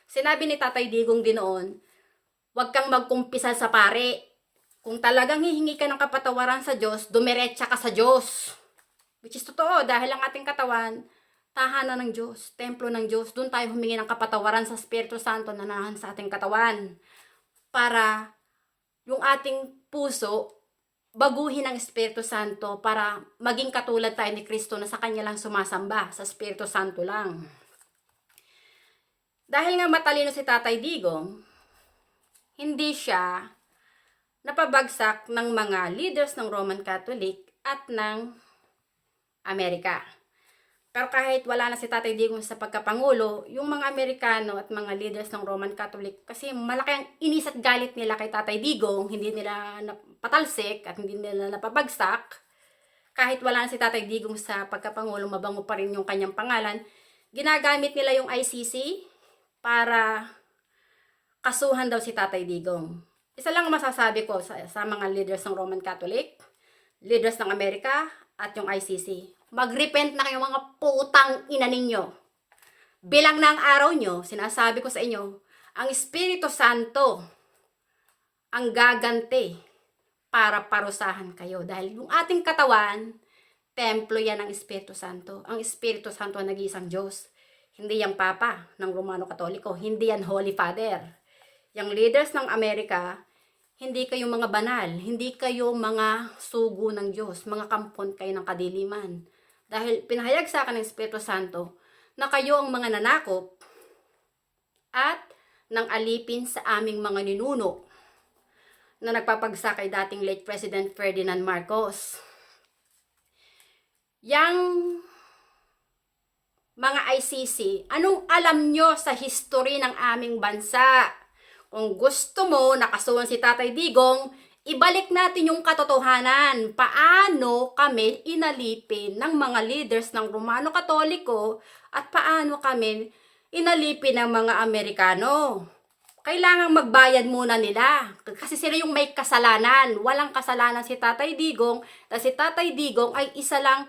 Sinabi ni Tatay Digong din noon, huwag kang magkumpisal sa pare. Kung talagang hihingi ka ng kapatawaran sa Diyos, dumiretsa ka sa Diyos. Which is totoo, dahil ang ating katawan, tahanan ng Diyos, templo ng Diyos. Doon tayo humingi ng kapatawaran sa Espiritu Santo na nanahan sa ating katawan. Para yung ating puso, baguhin ang Espiritu Santo para maging katulad tayo ni Kristo na sa Kanya lang sumasamba, sa Espiritu Santo lang. Dahil nga matalino si Tatay Digong, hindi siya napabagsak ng mga leaders ng Roman Catholic at ng Amerika. Pero kahit wala na si Tatay Digong sa pagkapangulo, yung mga Amerikano at mga leaders ng Roman Catholic, kasi malaki ang inis at galit nila kay Tatay Digong, hindi nila napatalsik at hindi nila napabagsak. Kahit wala na si Tatay Digong sa pagkapangulo, mabango pa rin yung kanyang pangalan. Ginagamit nila yung ICC para kasuhan daw si Tatay Digong. Isa lang masasabi ko sa mga leaders ng Roman Catholic, leaders ng Amerika, at yung ICC. Mag-repent na kayo mga putang ina ninyo. Bilang na ang araw nyo, sinasabi ko sa inyo, ang Espiritu Santo ang gaganti para parusahan kayo. Dahil yung ating katawan, templo yan ng Espiritu Santo. Ang Espiritu Santo ang nag-iisang Diyos. Hindi yan Papa ng Romano Katoliko. Hindi yan Holy Father. Yung leaders ng Amerika, hindi kayo mga banal, hindi kayo mga sugo ng Diyos, mga kampon kayo ng kadiliman. Dahil pinahayag sa akin ng Espiritu Santo na kayo ang mga nanakop at nang alipin sa aming mga ninuno na nagpapagsa kay dating late President Ferdinand Marcos. Yang mga ICC, anong alam nyo sa history ng aming bansa? Kung gusto mo, nakasuhan si Tatay Digong, ibalik natin yung katotohanan. Paano kami inalipin ng mga leaders ng Romano Katoliko at paano kami inalipin ng mga Amerikano? Kailangang magbayad muna nila. Kasi sila yung may kasalanan. Walang kasalanan si Tatay Digong. Dahil si Tatay Digong ay isa lang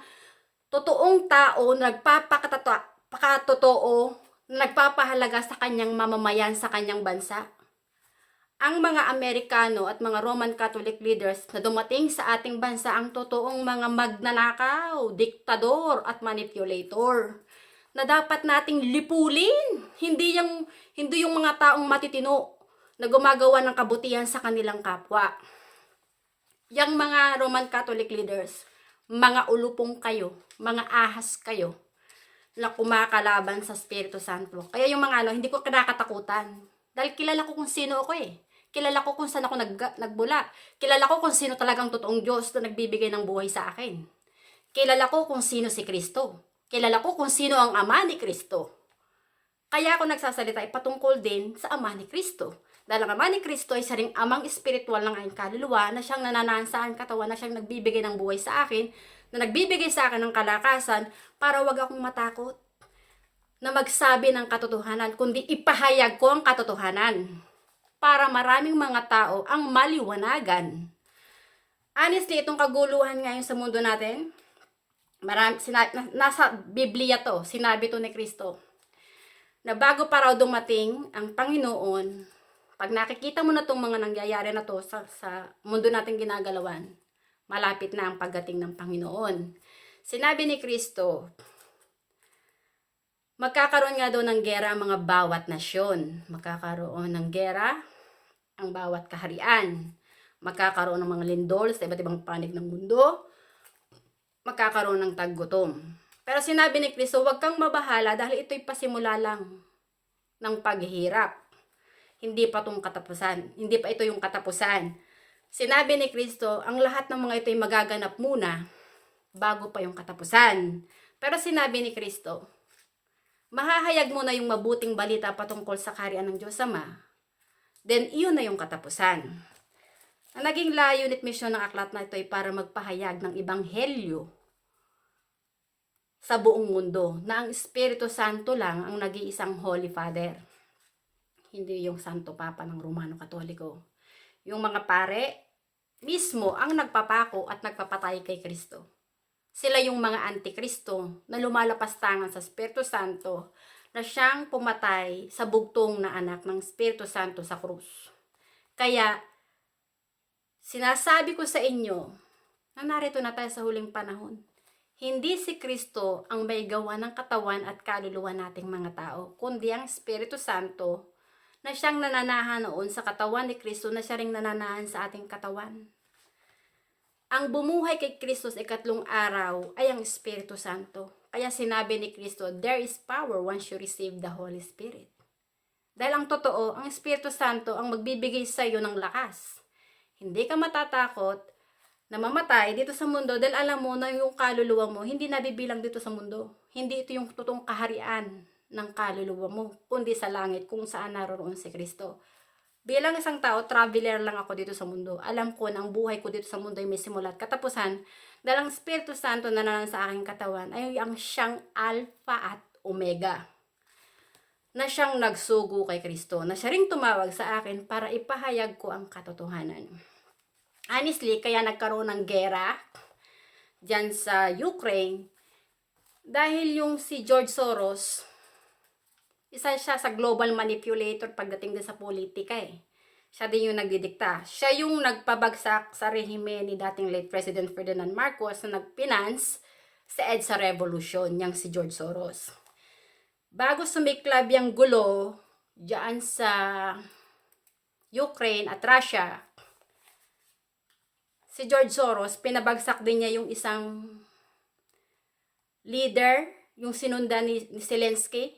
totoong tao na nagpapakatotoo, nagpapahalaga sa kanyang mamamayan sa kanyang bansa. Ang mga Amerikano at mga Roman Catholic leaders na dumating sa ating bansa ang totoong mga magnanakaw, diktador at manipulator na dapat nating lipulin. Hindi yung mga taong matitino na gumagawa ng kabutihan sa kanilang kapwa. Yang mga Roman Catholic leaders, mga ulupong kayo, mga ahas kayo na kumakalaban sa Espiritu Santo. Kaya yung mga hindi ko kinakatakutan. Dahil kilala ko kung sino ako eh. Kilala ko kung saan ako nagbula. Kilala ko kung sino talagang totoong Diyos na nagbibigay ng buhay sa akin. Kilala ko kung sino si Kristo. Kilala ko kung sino ang Ama ni Kristo. Kaya ako nagsasalita patungkol din sa Ama ni Kristo. Dahil ang Ama ni Kristo ay saring amang espiritual ng aking kaluluwa na siyang nananahan sa aking katawan, na siyang nagbibigay ng buhay sa akin, na nagbibigay sa akin ng kalakasan para wag akong matakot na magsabi ng katotohanan, kundi ipahayag ko ang katotohanan para maraming mga tao ang maliwanagan. Honestly, itong kaguluhan ngayon sa mundo natin, nasa Biblia to, sinabi to ni Kristo, na bago pa raw dumating ang Panginoon, pag nakikita mo na itong mga nangyayari na to sa mundo natin ginagalawan, malapit na ang pagdating ng Panginoon. Sinabi ni Kristo, magkakaroon nga daw ng gera ang mga bawat nasyon. Magkakaroon ng gera ang bawat kaharian. Magkakaroon ng mga lindol sa iba't ibang panig ng mundo. Magkakaroon ng taggutom. Pero sinabi ni Kristo, huwag kang mabahala dahil ito'y pasimula lang ng paghihirap. Hindi pa itong katapusan. Hindi pa ito yung katapusan. Sinabi ni Kristo, ang lahat ng mga ito'y magaganap muna bago pa yung katapusan. Pero sinabi ni Kristo, mahahayag mo na yung mabuting balita patungkol sa kaharian ng Diyos Ama, then iyon na yung katapusan. Ang naging layunin at misyon ng aklat na ito ay para magpahayag ng ebanghelyo sa buong mundo na ang Espiritu Santo lang ang nag-iisang Holy Father. Hindi yung Santo Papa ng Romano Katoliko. Yung mga pare mismo ang nagpapako at nagpapatay kay Kristo. Sila yung mga antikristo na lumalapastangan sa Espiritu Santo na siyang pumatay sa bugtong na anak ng Espiritu Santo sa krus. Kaya, sinasabi ko sa inyo na narito na tayo sa huling panahon. Hindi si Kristo ang may gawa ng katawan at kaluluwa nating mga tao, kundi ang Espiritu Santo na siyang nananahan noon sa katawan ni Kristo na siya ring nananahan sa ating katawan. Ang bumuhay kay Kristo sa ikatlong araw ay ang Espiritu Santo. Kaya sinabi ni Kristo, there is power once you receive the Holy Spirit. Dahil ang totoo, ang Espiritu Santo ang magbibigay sa iyo ng lakas. Hindi ka matatakot na mamatay dito sa mundo dahil alam mo na yung kaluluwa mo hindi nabibilang dito sa mundo. Hindi ito yung totoong kaharian ng kaluluwa mo, kundi sa langit kung saan naroon si Kristo. Bilang isang tao, traveler lang ako dito sa mundo. Alam ko na ang buhay ko dito sa mundo ay may simula at katapusan dahil ang Espiritu Santo na nanan sa aking katawan ay ang siyang Alpha at Omega. Na siyang nagsugo kay Kristo, na siya ring tumawag sa akin para ipahayag ko ang katotohanan. Honestly, kaya nagkaroon ng gera dyan sa Ukraine dahil yung si George Soros, isa siya sa global manipulator pagdating din sa politika eh. Siya din yung nagdidikta. Siya yung nagpabagsak sa rehime ni dating late President Ferdinand Marcos na nagfinance sa EDSA Revolution, yang si George Soros. Bago sumiklab yung gulo dyan sa Ukraine at Russia, si George Soros, pinabagsak din niya yung isang leader, yung sinundan ni Zelensky,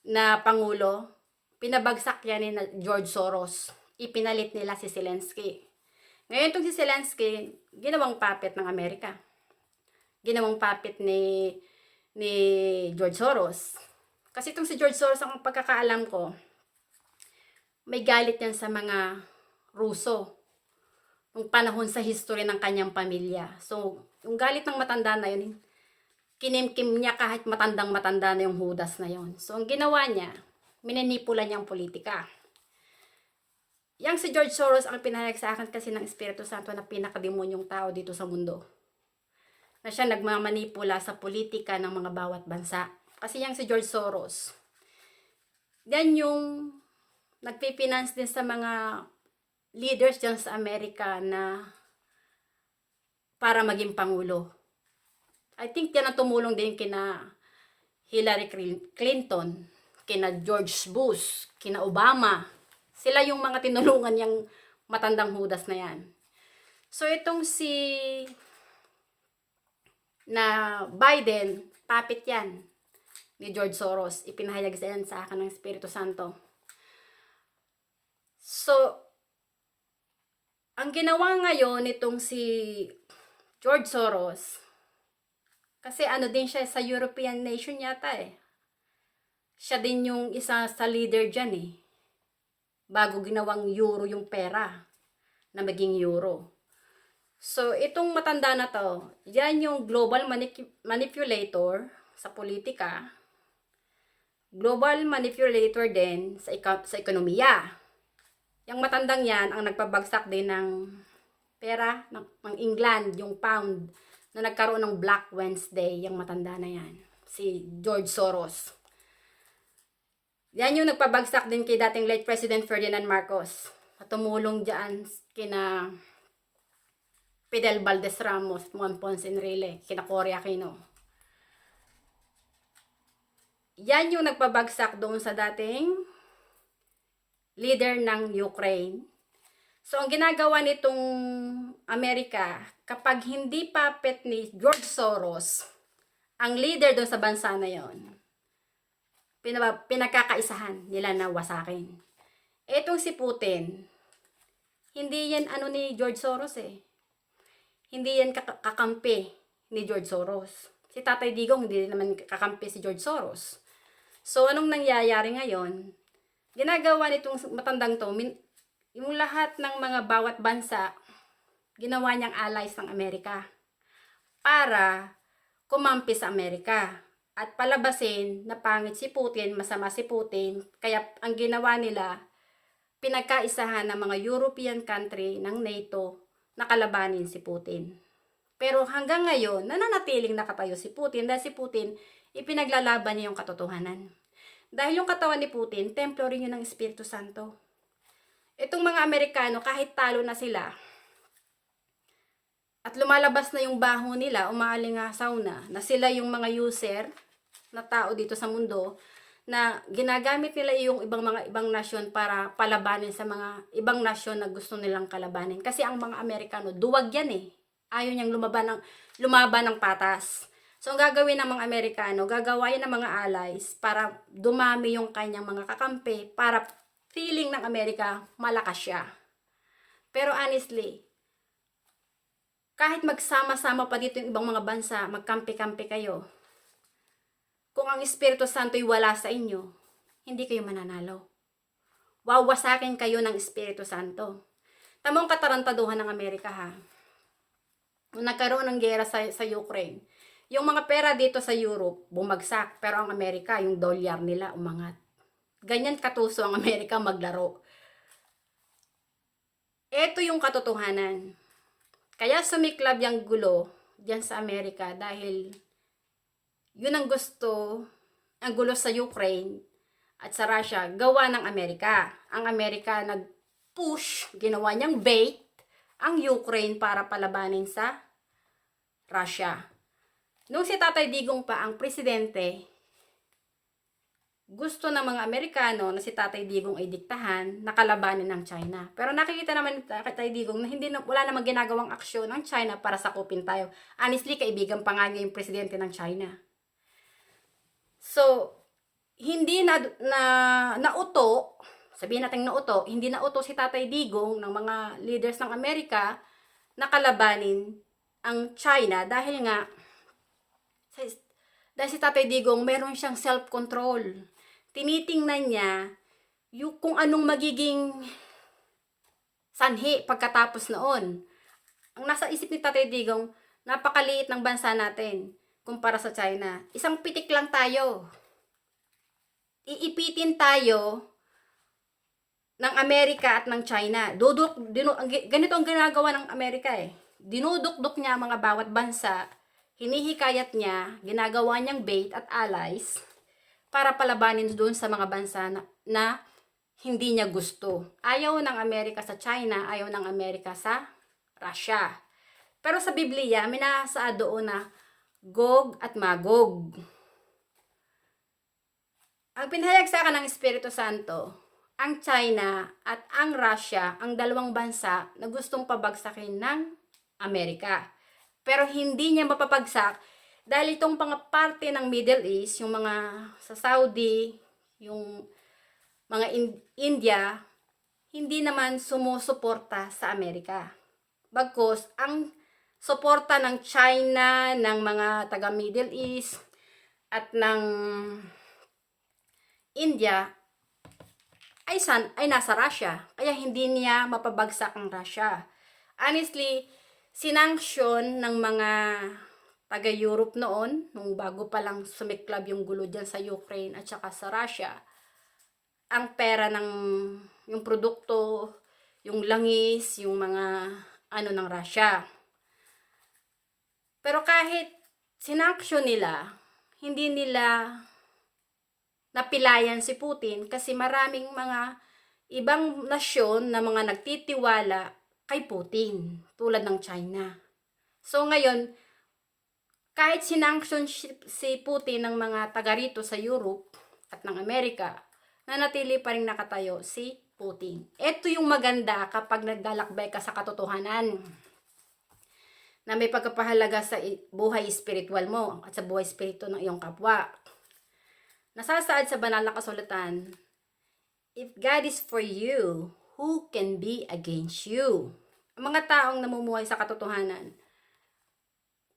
na pangulo, pinabagsak yan ni George Soros. Ipinalit nila si Zelensky. Ngayon itong si Zelensky, ginawang puppet ng Amerika. ginawang puppet ni George Soros. Kasi itong si George Soros, ang pagkakaalam ko, may galit yan sa mga Ruso nung panahon sa history ng kanyang pamilya. So, yung galit ng matanda na yun, kinimkim niya kahit matandang-matanda na yung Judas na yun. So, ang ginawa niya, mininipula niya ang politika. Yang si George Soros ang pinahayag sa akin kasi ng Espiritu Santo na pinakademonyong tao dito sa mundo. Na siya nagmamanipula sa politika ng mga bawat bansa. Kasi yang si George Soros, yan yung nagpipinance din sa mga leaders dyan sa Amerika na para maging pangulo. I think yan ang tumulong din kina Hillary Clinton, kina George Bush, kina Obama. Sila yung mga tinulungan yung matandang Judas na yan. So itong si na Biden, puppet yan ni George Soros. Ipinahayag sa akin ng Espiritu Santo. So, ang ginawa ngayon nitong si George Soros, kasi ano din siya sa European nation yata eh. Siya din yung isa sa leader dyan eh. Bago ginawang euro yung pera na maging euro. So, itong matanda na to, yan yung global manipulator sa politika. Global manipulator din sa ekonomiya. Yung matandang yan ang nagpabagsak din ng pera ng England, yung pound, na nagkaroon ng Black Wednesday, yung matanda na yan. Si George Soros. Yan yung nagpabagsak din kay dating late President Ferdinand Marcos. At tumulong dyan kina Fidel Valdez Ramos, Juan Ponce Enrile, kina Cory Aquino. Yan yung nagpabagsak doon sa dating leader ng Ukraine. So, ang ginagawa nitong Amerika, kapag hindi puppet ni George Soros, ang leader doon sa bansa na yon, pinagkakaisahan nila na wasakin. Etong si Putin, hindi yan ano ni George Soros eh. Hindi yan kakampi ni George Soros. Si Tatay Digong, hindi naman kakampi si George Soros. So, anong nangyayari ngayon? Ginagawa nitong matandang to, yung lahat ng mga bawat bansa, ginawa niyang allies ng Amerika para kumampi sa Amerika at palabasin na pangit si Putin, masama si Putin. Kaya ang ginawa nila, pinagkaisahan ng mga European country ng NATO na kalabanin si Putin. Pero hanggang ngayon, nananatiling nakatayo si Putin dahil si Putin ipinaglalaban niya yung katotohanan. Dahil yung katawan ni Putin, templo rin yun ng Espiritu Santo. Itong mga Amerikano, kahit talo na sila, at lumalabas na yung baho nila, umaalingasaw na sila yung mga user na tao dito sa mundo, na ginagamit nila yung ibang nasyon para palabanin sa mga ibang nasyon na gusto nilang kalabanin. Kasi ang mga Amerikano, duwag yan eh. Ayaw niyang lumaban ng patas. So, ang gagawin ng mga Amerikano, gagawain ng mga allies para dumami yung kanyang mga kakampi, para feeling ng Amerika, malakas siya. Pero honestly, kahit magsama-sama pa dito yung ibang mga bansa, magkampi-kampi kayo, kung ang Espiritu Santo'y wala sa inyo, hindi kayo mananalo. Wawasakin kayo ng Espiritu Santo. Tamang katarantaduhan ng Amerika ha. Nung nagkaroon ng gera sa Ukraine, yung mga pera dito sa Europe, bumagsak. Pero ang Amerika, yung dolyar nila, umangat. Ganyan katuso ang Amerika maglaro. Ito yung katotohanan. Kaya sumiklab yung gulo diyan sa Amerika dahil yun ang gusto, ang gulo sa Ukraine at sa Russia, gawa ng Amerika. Ang Amerika nag-push, ginawa niyang bait ang Ukraine para palabanin sa Russia. Nung si Tatay Digong pa ang presidente, gusto ng mga Amerikano na si Tatay Digong ay diktahan, nakalabanin ng China. Pero nakikita naman ni Tatay Digong na wala namang ginagawang aksyon ng China para sakupin tayo. Honestly, kaibigan pa nga niya yung presidente ng China. So, hindi nauto, sabihin natin nauto, hindi nauto si Tatay Digong ng mga leaders ng Amerika na kalabanin ang China dahil nga Dahil si Tatay Digong, meron siyang self-control. Tinitingnan niya kung anong magiging sanhi pagkatapos noon. Ang nasa isip ni Tatay Digong, napakaliit ng bansa natin kumpara sa China. Isang pitik lang tayo. Iipitin tayo ng Amerika at ng China. Ganito ang ginagawa ng Amerika eh. Dinudukduk niya mga bawat bansa, hinihikayat niya, ginagawa niyang bait at allies para palabanin doon sa mga bansa na hindi niya gusto. Ayaw ng Amerika sa China, ayaw ng Amerika sa Russia. Pero sa Biblia, may nasa doon na Gog at Magog. Ang pinahayag sa akin ng Espiritu Santo, ang China at ang Russia, ang dalawang bansa na gustong pabagsakin ng Amerika. Pero hindi niya mapapagsak dahil itong mga parte ng Middle East, yung mga sa Saudi, yung mga India, hindi naman sumusuporta sa Amerika. Bagkus, ang suporta ng China, ng mga taga Middle East, at ng India, ay nasa Russia. Kaya hindi niya mapabagsak ang Russia. Honestly, sinanksyon ng mga taga-Europe noon, nung bago pa lang sumiklab yung gulo dyan sa Ukraine at saka sa Russia, ang pera ng, yung produkto, yung langis, yung mga ng Russia. Pero kahit sinanksyon nila, hindi nila napilayan si Putin kasi maraming mga ibang nasyon na mga nagtitiwala kay Putin, tulad ng China. So ngayon, kahit sinanksyon si Putin ng mga taga rito sa Europe at ng Amerika, nanatili pa rin nakatayo si Putin. Ito yung maganda kapag naglalakbay ka sa katotohanan, na may pagkapahalaga sa buhay spiritual mo at sa buhay spiritual ng iyong kapwa. Nasasaad sa banal na kasulatan, if God is for you, who can be against you? Ang mga taong namumuhay sa katotohanan,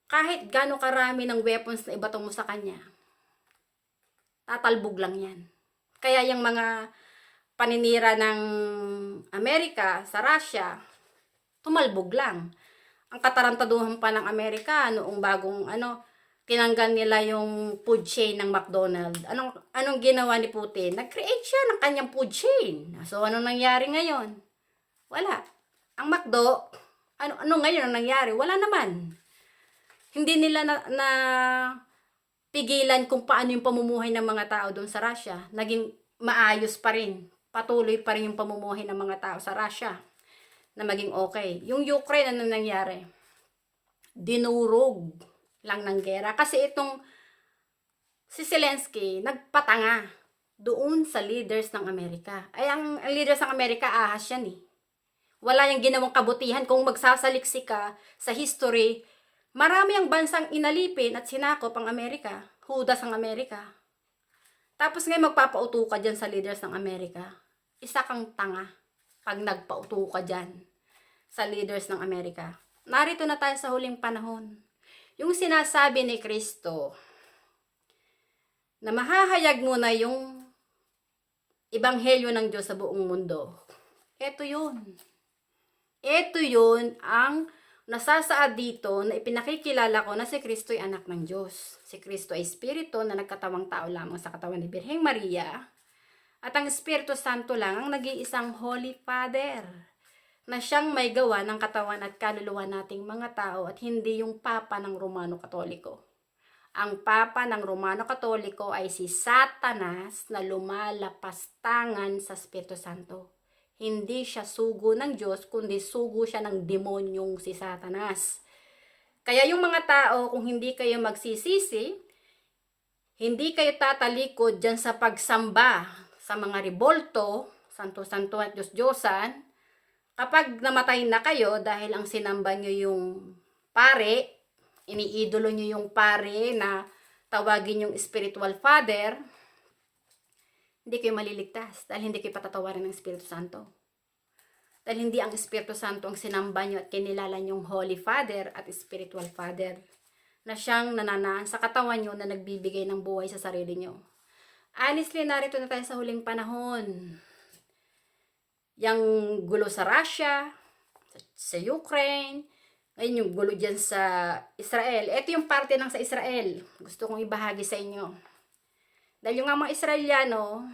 kahit gaano karami ng weapons na ibato mo sa kanya, tatalbog lang yan. Kaya yung mga paninira ng Amerika sa Russia, tumalbog lang. Ang katarantaduhan pa ng Amerika, noong bagong tinanggal nila yung food chain ng McDonald's. Anong ginawa ni Putin? Nag-create siya ng kanyang food chain. So, anong nangyari ngayon? Wala. Ang McDo, ano ngayon ang nangyari? Wala naman. Hindi nila na pigilan kung paano yung pamumuhay ng mga tao doon sa Russia. Naging maayos pa rin. Patuloy pa rin yung pamumuhay ng mga tao sa Russia na maging okay. Yung Ukraine, ano nangyari? Dinurog lang ng gera. Kasi itong si Zelensky, nagpatanga doon sa leaders ng Amerika. Ay, ang leaders ng Amerika, ahas yan eh. Wala yung ginawang kabutihan. Kung magsasaliksik ka sa history, marami ang bansang inalipin at sinakop ang Amerika. Hudas ang Amerika. Tapos ngayon magpapauto ka dyan sa leaders ng Amerika. Isa kang tanga pag nagpauto ka dyan sa leaders ng Amerika. Narito na tayo sa huling panahon. Yung sinasabi ni Kristo na mahahayag mo na yung ebanghelyo ng Diyos sa buong mundo. Ito yun. Ito yun ang nasasaad dito na ipinakikilala ko na si Kristo ay anak ng Diyos. Si Kristo ay Espiritu na nagkatawang tao lamang sa katawan ni Birheng Maria. At ang Espiritu Santo lang ang nag-iisang Holy Father na siyang may gawa ng katawan at kaluluwa nating mga tao at hindi yung Papa ng Romano Katoliko. Ang Papa ng Romano Katoliko ay si Satanas na lumalapastangan sa Espiritu Santo. Hindi siya sugo ng Diyos, kundi sugo siya ng demonyong si Satanas. Kaya yung mga tao, kung hindi kayo magsisisi, hindi kayo tatalikod dyan sa pagsamba sa mga ribolto, santo-santo at Diyos-Diyosan, kapag namatay na kayo dahil ang sinamba nyo yung pare, iniidolo nyo yung pare na tawagin yung spiritual father, hindi kayo maliligtas dahil hindi kayo patatawarin ng Espiritu Santo. Dahil hindi ang Espiritu Santo ang sinamba nyo at kinilala yung Holy Father at Spiritual Father na siyang nananaan sa katawan nyo na nagbibigay ng buhay sa sarili nyo. Honestly, narito na tayo sa huling panahon. Yang gulo sa Russia, sa Ukraine, ngayon yung gulo dyan sa Israel. Ito yung parte ng sa Israel. Gusto kong ibahagi sa inyo. Dahil yung mga Israelyano,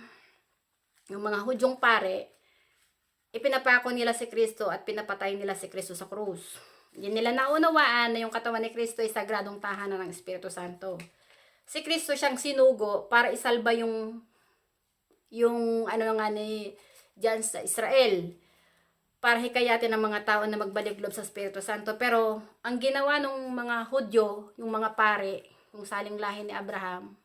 yung mga Hudyong pare, ipinapako nila si Kristo at pinapatay nila si Kristo sa krus. Hindi nila naunawaan na yung katawan ni Kristo ay sagradong tahanan ng Espiritu Santo. Si Kristo siyang sinugo para isalba yung ano nga ni diyan sa Israel, para hikayatin ang mga tao na magbalik loob sa Espiritu Santo. Pero ang ginawa ng mga Hudyo, yung mga pare, yung saling lahi ni Abraham,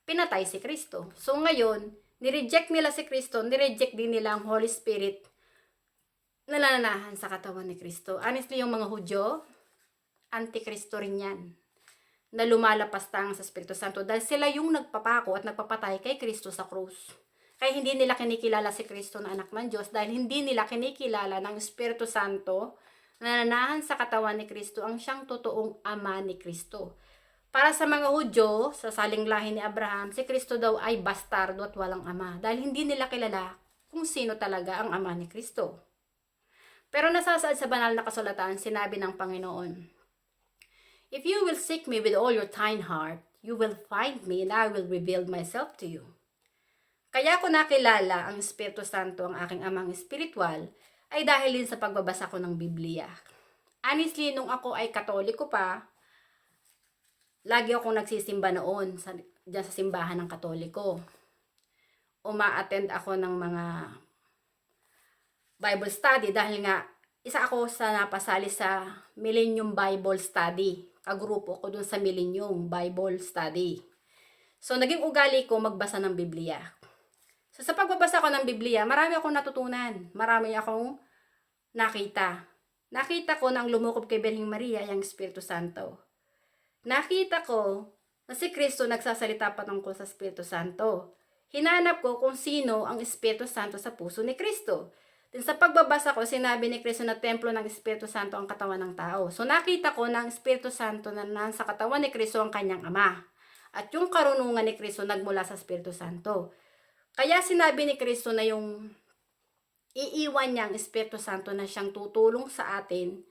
pinatay si Kristo. So ngayon, nireject nila si Kristo, nireject din nila ang Holy Spirit na nananahan sa katawan ni Kristo. Honestly, yung mga Hudyo, antikristo rin yan, na lumalapastang sa Espiritu Santo dahil sila yung nagpapako at nagpapatay kay Kristo sa krus. Kaya hindi nila kinikilala si Kristo na anak ng Diyos dahil hindi nila kinikilala ng Espiritu Santo na nananahan sa katawan ni Kristo ang siyang totoong ama ni Kristo. Para sa mga Hudyo, sa saling lahi ni Abraham, si Kristo daw ay bastardo at walang ama dahil hindi nila kilala kung sino talaga ang ama ni Kristo. Pero nasasaad sa banal na kasulatan, sinabi ng Panginoon, "If you will seek me with all your thine heart, you will find me and I will reveal myself to you." Kaya ko nakilala ang Espiritu Santo, ang aking amang espiritual, ay dahil din sa pagbabasa ko ng Biblia. Honestly, nung ako ay Katoliko pa, lagi akong nagsisimba noon dyan sa simbahan ng Katoliko. Uma-attend ako ng mga Bible study dahil nga isa ako sa napasali sa Millennium Bible Study. Kagrupo ko dun sa Millennium Bible Study. So, naging ugali ko magbasa ng Biblia. So, sa pagbabasa ko ng Biblia, marami akong natutunan. Marami akong nakita. Nakita ko na ang lumukob kay Birheng Maria ay ang Espiritu Santo. Nakita ko na si Kristo nagsasalita patungkol sa Espiritu Santo. Hinanap ko kung sino ang Espiritu Santo sa puso ni Kristo. Din sa pagbabasa ko, sinabi ni Kristo na templo ng Espiritu Santo ang katawan ng tao. So nakita ko na ang Espiritu Santo na nasa katawan ni Kristo ang kanyang ama. At yung karunungan ni Kristo nagmula sa Espiritu Santo. Kaya sinabi ni Kristo na yung iiwan niya ang Espiritu Santo na siyang tutulong sa atin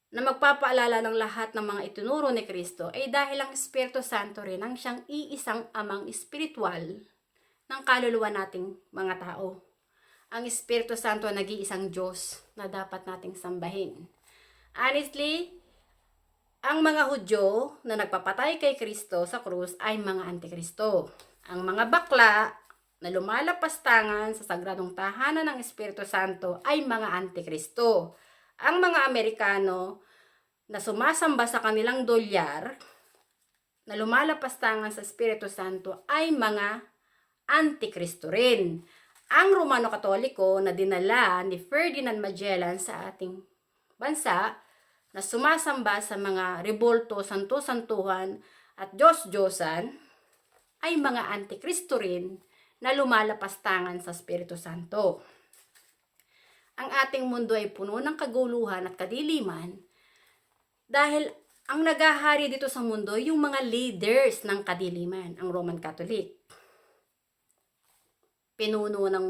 na magpapaalala ng lahat ng mga itinuro ni Kristo ay dahil ang Espiritu Santo rin ang siyang iisang amang espiritual ng kaluluwa nating mga tao. Ang Espiritu Santo nag-iisang Diyos na dapat nating sambahin. Honestly, ang mga Hudyo na nagpapatay kay Kristo sa krus ay mga antikristo. Ang mga bakla na lumalapastangan sa sagradong tahanan ng Espiritu Santo ay mga antikristo. Ang mga Amerikano na sumasamba sa kanilang dolyar na lumalapastangan sa Espiritu Santo ay mga antikristo rin. Ang Romano Katoliko na dinala ni Ferdinand Magellan sa ating bansa na sumasamba sa mga rebulto, santo-santuhan at Diyos-Diyosan ay mga antikristo rin na lumalapastangan sa Espiritu Santo. Ang ating mundo ay puno ng kaguluhan at kadiliman dahil ang nagahari dito sa mundo yung mga leaders ng kadiliman, ang Roman Catholic. Pinuno ng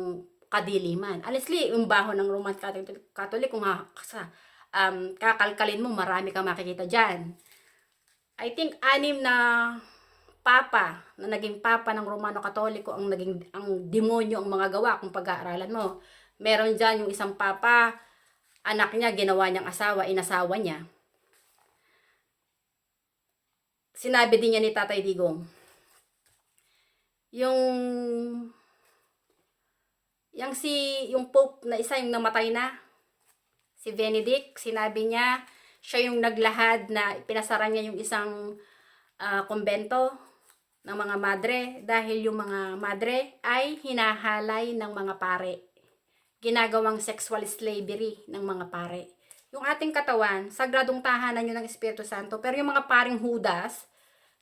kadiliman. Honestly, yung baho ng Roman Catholic kung kakalkalin mo, marami kang makikita dyan. I think 6 na papa na naging papa ng Romano Katoliko ang demonyo ang mga gawa kung pag-aaralan mo. Meron dyan yung isang papa, anak niya ginawa niyang asawa, inasawa niya. Sinabi din niya ni Tatay Digong, yung Pope na isa yung namatay na, si Benedict, sinabi niya, siya yung naglahad na pinasara niya yung isang kumbento ng mga madre dahil yung mga madre ay hinahalay ng mga pare. Ginagawang sexual slavery ng mga pare. Yung ating katawan, sagradong tahanan yun ng Espiritu Santo, pero yung mga paring Judas,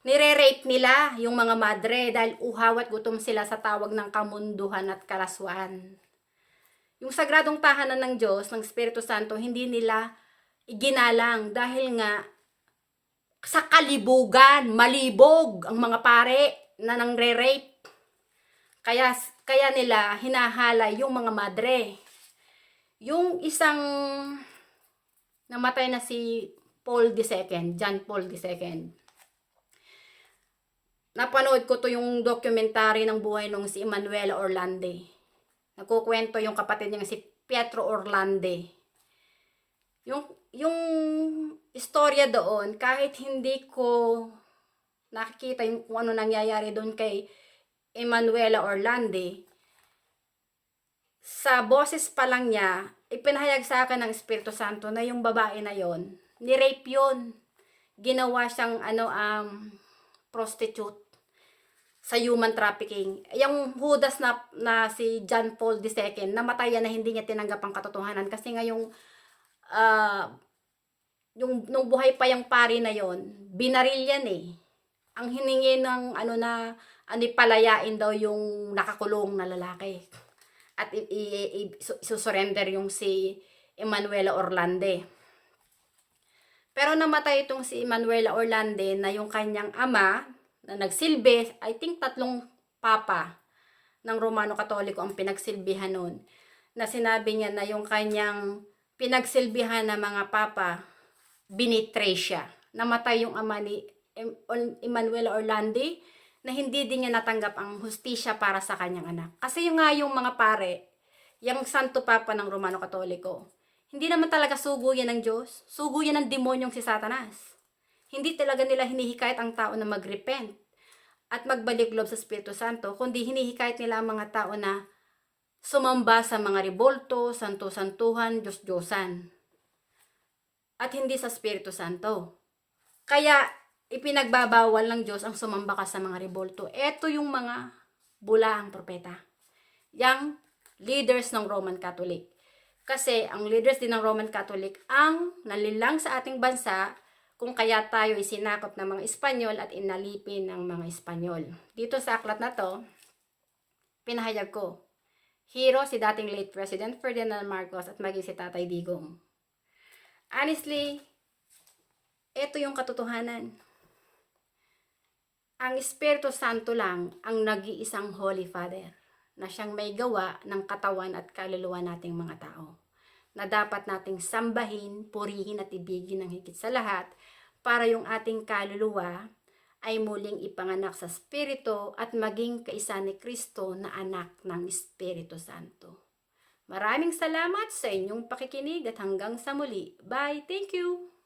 nire-rape nila yung mga madre dahil uhaw at gutom sila sa tawag ng kamunduhan at karaswaan. Yung sagradong tahanan ng Diyos, ng Espiritu Santo, hindi nila iginalang dahil nga sa kalibugan, malibog ang mga pare na nangre-rape. Kaya nila hinahalay yung mga madre. Yung isang namatay na si Paul II, John Paul II. Napanood ko to yung documentary ng buhay nung si Emanuela Orlande. Nagkukwento yung kapatid niya si Pietro Orlande. Yung istorya doon, kahit hindi ko nakikita yung kung ano nangyayari doon kay Emanuela Orlande, sa boses pa lang niya, ipinahayag sa akin ng Espiritu Santo na yung babae na yon, ni-rape yun. Ginawa siyang prostitute sa human trafficking. Yung Judas na si John Paul II, namatay yan na hindi niya tinanggap ang katotohanan kasi nga yung nung buhay pa yung pari na yon, binaril yan eh. Ang hiningi ng palayain daw yung nakakulong na lalaki. At isusurrender yung si Emanuela Orlande. Pero namatay itong si Emanuela Orlande na yung kanyang ama na nagsilbi, I think 3 papa ng Romano Katoliko ang pinagsilbihan nun. Na sinabi niya na yung kanyang pinagsilbihan na mga papa, binitray siya. Namatay yung ama ni Emanuela Orlande na hindi din niya natanggap ang hustisya para sa kanyang anak. Kasi yung mga pare, yung Santo Papa ng Romano Katoliko, hindi naman talaga sugo yan ng Diyos. Sugo yan ng demonyong si Satanas. Hindi talaga nila hinihikayat ang tao na mag-repent at magbalik loob sa Espiritu Santo, kundi hinihikayat nila ang mga tao na sumamba sa mga rebolto, santo-santuhan, Diyos-Diyosan. At hindi sa Espiritu Santo. Kaya ipinagbabawal ng Diyos ang sumamba ka sa mga rebolto. Ito yung mga bulaang propeta. Yang leaders ng Roman Catholic. Kasi ang leaders din ng Roman Catholic ang nalilang sa ating bansa kung kaya tayo isinakop ng mga Espanyol at inalipin ng mga Espanyol. Dito sa aklat na to, pinahayag ko, hero si dating late President Ferdinand Marcos at maging si Tatay Digong. Honestly, ito yung katotohanan. Ang Espiritu Santo lang ang nag-iisang Holy Father na siyang may gawa ng katawan at kaluluwa nating mga tao na dapat nating sambahin, purihin at ibigin ng higit sa lahat para yung ating kaluluwa ay muling ipanganak sa Espiritu at maging kaisa ni Kristo na anak ng Espiritu Santo. Maraming salamat sa inyong pakikinig at hanggang sa muli. Bye! Thank you!